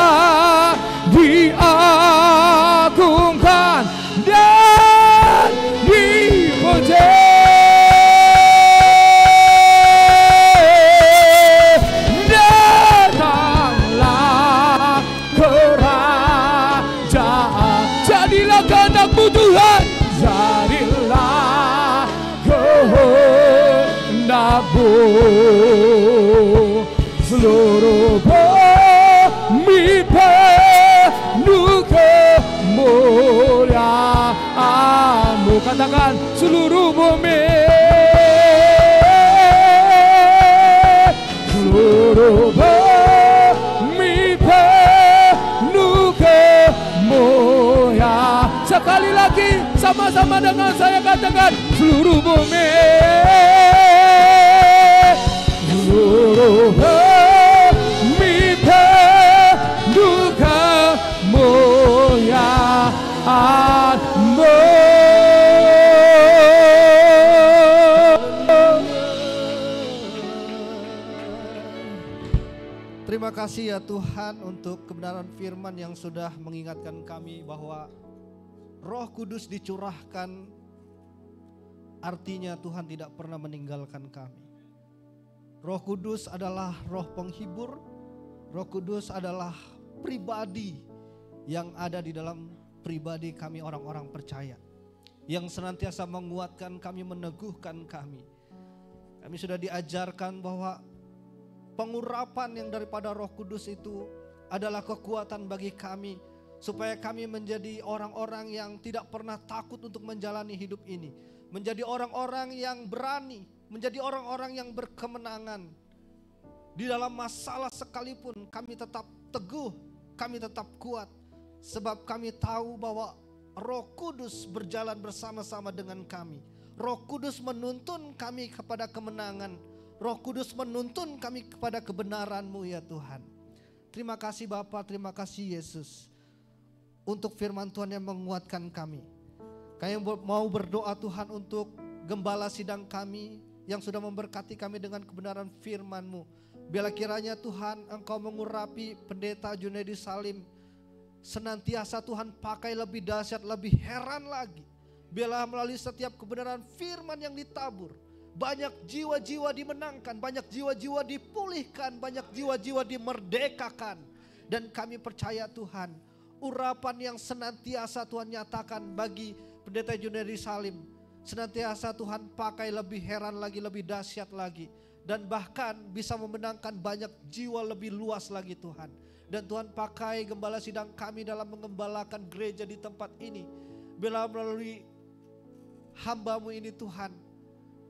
diagungkan dan dipuji. Datanglah kerajaan, jadilah kehendak-Mu Tuhan, jadilah kehendak-Mu. Seluruh bumi penuh kemuliaan-Mu. Katakan, seluruh bumi, seluruh bumi penuh kemuliaan. Sekali lagi, sama-sama dengan saya katakan, seluruh bumi, seluruh bumi penuh kemuliaan-Mu. Terima kasih ya Tuhan untuk kebenaran firman yang sudah mengingatkan kami bahwa Roh Kudus dicurahkan, artinya Tuhan tidak pernah meninggalkan kami. Roh Kudus adalah roh penghibur, Roh Kudus adalah pribadi yang ada di dalam pribadi kami orang-orang percaya, yang senantiasa menguatkan kami, meneguhkan kami. Kami sudah diajarkan bahwa pengurapan yang daripada Roh Kudus itu adalah kekuatan bagi kami, supaya kami menjadi orang-orang yang tidak pernah takut untuk menjalani hidup ini, menjadi orang-orang yang berani, menjadi orang-orang yang berkemenangan. Di dalam masalah sekalipun kami tetap teguh, kami tetap kuat. Sebab kami tahu bahwa Roh Kudus berjalan bersama-sama dengan kami. Roh Kudus menuntun kami kepada kemenangan. Roh Kudus menuntun kami kepada kebenaran-Mu ya Tuhan. Terima kasih Bapa, terima kasih Yesus. Untuk firman Tuhan yang menguatkan kami. Kami mau berdoa Tuhan untuk gembala sidang kami yang sudah memberkati kami dengan kebenaran firman-Mu. Biarlah kiranya Tuhan Engkau mengurapi pendeta Junaidi Salim. Senantiasa Tuhan pakai lebih dahsyat, lebih heran lagi. Biarlah melalui setiap kebenaran firman yang ditabur, banyak jiwa-jiwa dimenangkan, banyak jiwa-jiwa dipulihkan, banyak jiwa-jiwa dimerdekakan. Dan kami percaya Tuhan, urapan yang senantiasa Tuhan nyatakan bagi pendeta Junaidi Salim, senantiasa Tuhan pakai lebih heran lagi, lebih dahsyat lagi. Dan bahkan bisa memenangkan banyak jiwa lebih luas lagi Tuhan. Dan Tuhan pakai gembala sidang kami dalam mengembalakan gereja di tempat ini. Bila melalui hamba-Mu ini Tuhan,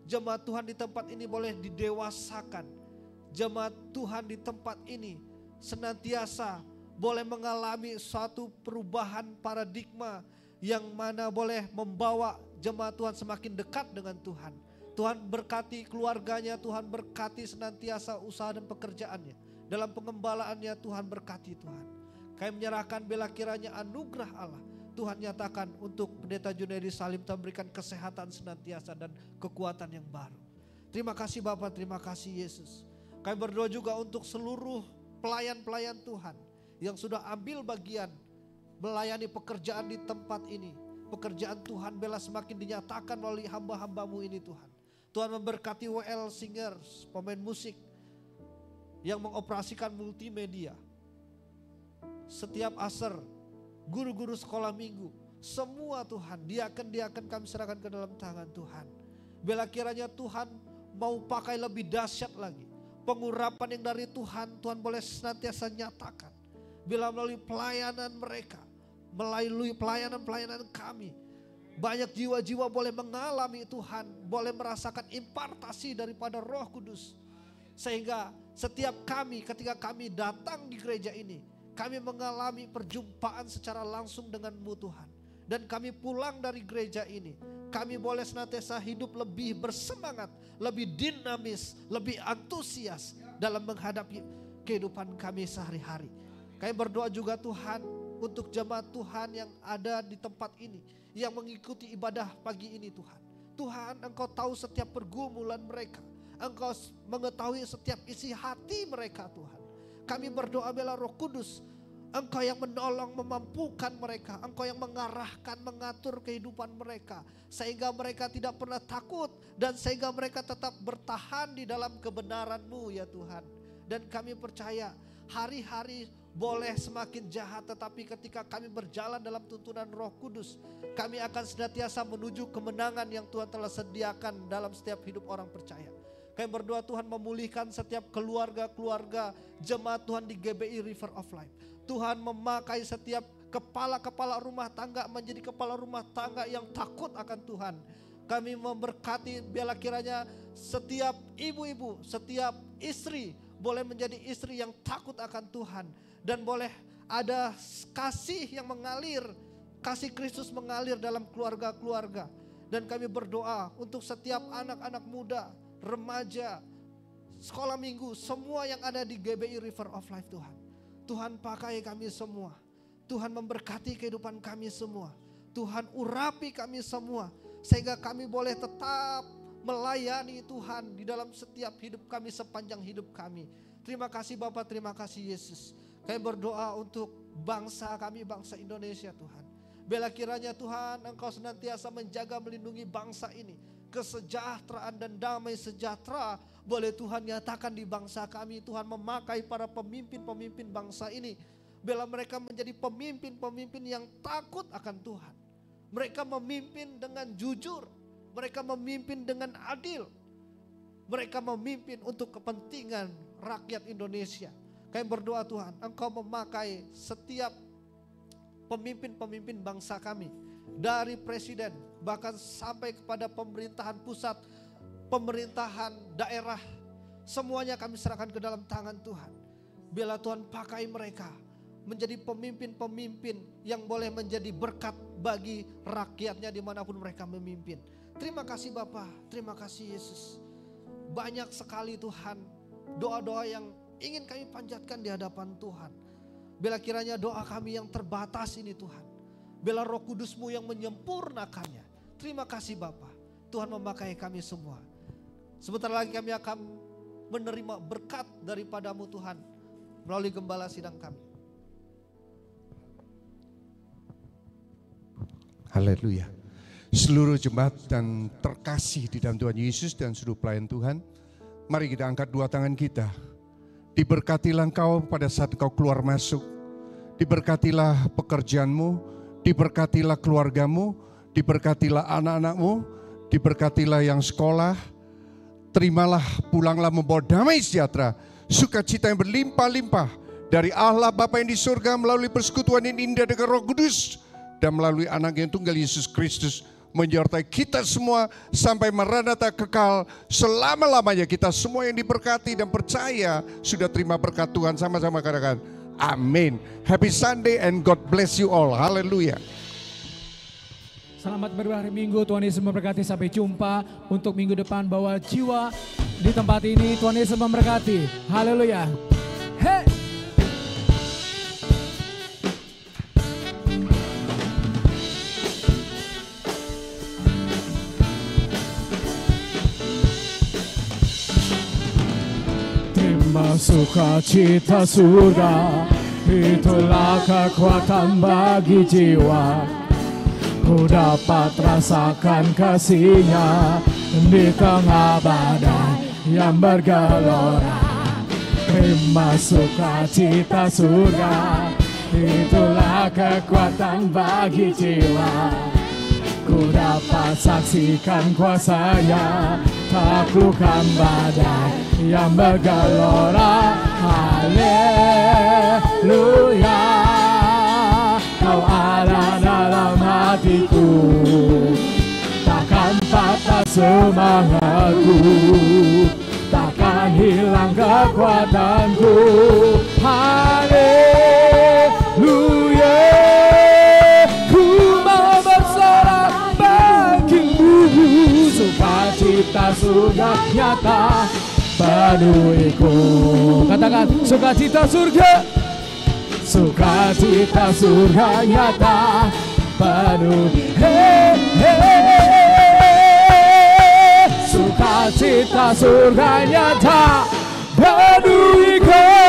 jemaat Tuhan di tempat ini boleh didewasakan. Jemaat Tuhan di tempat ini senantiasa boleh mengalami suatu perubahan paradigma yang mana boleh membawa jemaat Tuhan semakin dekat dengan Tuhan. Tuhan berkati keluarganya, Tuhan berkati senantiasa usaha dan pekerjaannya. Dalam pengembalaannya Tuhan berkati Tuhan. Kami menyerahkan bila kiranya anugerah Allah Tuhan nyatakan untuk pendeta Junaidi Salim, Tuhan berikan kesehatan senantiasa dan kekuatan yang baru. Terima kasih Bapak, terima kasih Yesus. Kami berdoa juga untuk seluruh pelayan-pelayan Tuhan yang sudah ambil bagian melayani pekerjaan di tempat ini. Pekerjaan Tuhan bila semakin dinyatakan melalui hamba-hamba-Mu ini Tuhan. Tuhan memberkati WL Singers, pemain musik yang mengoperasikan multimedia. Setiap aser, guru-guru sekolah minggu, semua Tuhan, diaken kami serahkan ke dalam tangan Tuhan. Bila kiranya Tuhan mau pakai lebih dahsyat lagi, pengurapan yang dari Tuhan, Tuhan boleh senantiasa nyatakan. Bila melalui pelayanan mereka, melalui pelayanan-pelayanan kami, banyak jiwa-jiwa boleh mengalami Tuhan, boleh merasakan impartasi daripada Roh Kudus. Sehingga setiap kami ketika kami datang di gereja ini, kami mengalami perjumpaan secara langsung dengan-Mu Tuhan. Dan kami pulang dari gereja ini, kami boleh senantiasa hidup lebih bersemangat, lebih dinamis, lebih antusias dalam menghadapi kehidupan kami sehari-hari. Kami berdoa juga Tuhan untuk jemaat Tuhan yang ada di tempat ini, yang mengikuti ibadah pagi ini Tuhan. Tuhan, Engkau tahu setiap pergumulan mereka. Engkau mengetahui setiap isi hati mereka Tuhan. Kami berdoa bila Roh Kudus, Engkau yang menolong, memampukan mereka. Engkau yang mengarahkan, mengatur kehidupan mereka. Sehingga mereka tidak pernah takut. Dan sehingga mereka tetap bertahan di dalam kebenaran-Mu ya Tuhan. Dan kami percaya hari-hari boleh semakin jahat, tetapi ketika kami berjalan dalam tuntunan Roh Kudus, kami akan senantiasa menuju kemenangan yang Tuhan telah sediakan dalam setiap hidup orang percaya. Kami berdoa Tuhan memulihkan setiap keluarga-keluarga jemaat Tuhan di GBI River of Life. Tuhan memakai setiap kepala-kepala rumah tangga menjadi kepala rumah tangga yang takut akan Tuhan. Kami memberkati biarlah kiranya setiap ibu-ibu, setiap istri boleh menjadi istri yang takut akan Tuhan. Dan boleh ada kasih yang mengalir, kasih Kristus mengalir dalam keluarga-keluarga. Dan kami berdoa untuk setiap anak-anak muda, remaja, sekolah minggu, semua yang ada di GBI River of Life Tuhan. Tuhan pakai kami semua. Tuhan memberkati kehidupan kami semua. Tuhan urapi kami semua. Sehingga kami boleh tetap melayani Tuhan di dalam setiap hidup kami sepanjang hidup kami. Terima kasih Bapak, terima kasih Yesus. Kami berdoa untuk bangsa kami, bangsa Indonesia Tuhan. Bila kiranya Tuhan Engkau senantiasa menjaga melindungi bangsa ini. Kesejahteraan dan damai sejahtera boleh Tuhan nyatakan di bangsa kami. Tuhan memakai para pemimpin-pemimpin bangsa ini. Bila mereka menjadi pemimpin-pemimpin yang takut akan Tuhan. Mereka memimpin dengan jujur. Mereka memimpin dengan adil. Mereka memimpin untuk kepentingan rakyat Indonesia. Kami berdoa Tuhan, Engkau memakai setiap pemimpin-pemimpin bangsa kami. Dari presiden, bahkan sampai kepada pemerintahan pusat, pemerintahan daerah. Semuanya kami serahkan ke dalam tangan Tuhan. Bila Tuhan pakai mereka, menjadi pemimpin-pemimpin yang boleh menjadi berkat bagi rakyatnya dimanapun mereka memimpin. Terima kasih Bapa, terima kasih Yesus. Banyak sekali Tuhan doa-doa yang ingin kami panjatkan di hadapan Tuhan. Bila kiranya doa kami yang terbatas ini Tuhan, bila Roh Kudus-Mu yang menyempurnakannya. Terima kasih Bapa, Tuhan memakai kami semua. Sebentar lagi kami akan menerima berkat daripada-Mu Tuhan melalui gembala sidang kami. Haleluya. Seluruh jemaat dan terkasih di dalam Tuhan Yesus dan seluruh pelayan Tuhan, mari kita angkat dua tangan kita. Diberkatilah engkau pada saat engkau keluar masuk. Diberkatilah pekerjaanmu, diberkatilah keluargamu, diberkatilah anak-anakmu, diberkatilah yang sekolah. Terimalah, pulanglah membawa damai sejahtera, sukacita yang berlimpah-limpah dari Allah Bapa yang di surga melalui persekutuan yang indah dengan Roh Kudus dan melalui anak yang tunggal Yesus Kristus menyertai kita semua sampai maranatha kekal selama-lamanya. Kita semua yang diberkati dan percaya sudah terima berkat Tuhan, sama-sama katakan amin. Happy Sunday and God bless you all. Haleluya. Selamat berhari Minggu, Tuhan Yesus memberkati. Sampai jumpa untuk minggu depan. Bawa jiwa di tempat ini, Tuhan Yesus memberkati. Haleluya. Hey! Terima sukacita surga, itulah kekuatan bagi jiwa. Ku dapat rasakan kasih-Nya di tengah badai yang bergelora. Terima sukacita surga, itulah kekuatan bagi jiwa. Ku dapat saksikan kuasa-Nya, taklukkan badai yang bergelora. Haleluya, Kau ada dalam hatiku, takkan patah semangatku, takkan hilang kekuatanku. Haleluya, ku mau bersorak bagimu, sukacita surga nyata penuhiku. Katakan sukacita surga. Sukacita surga nyata penuh. Hey, hey. Sukacita surga nyata penuhiku.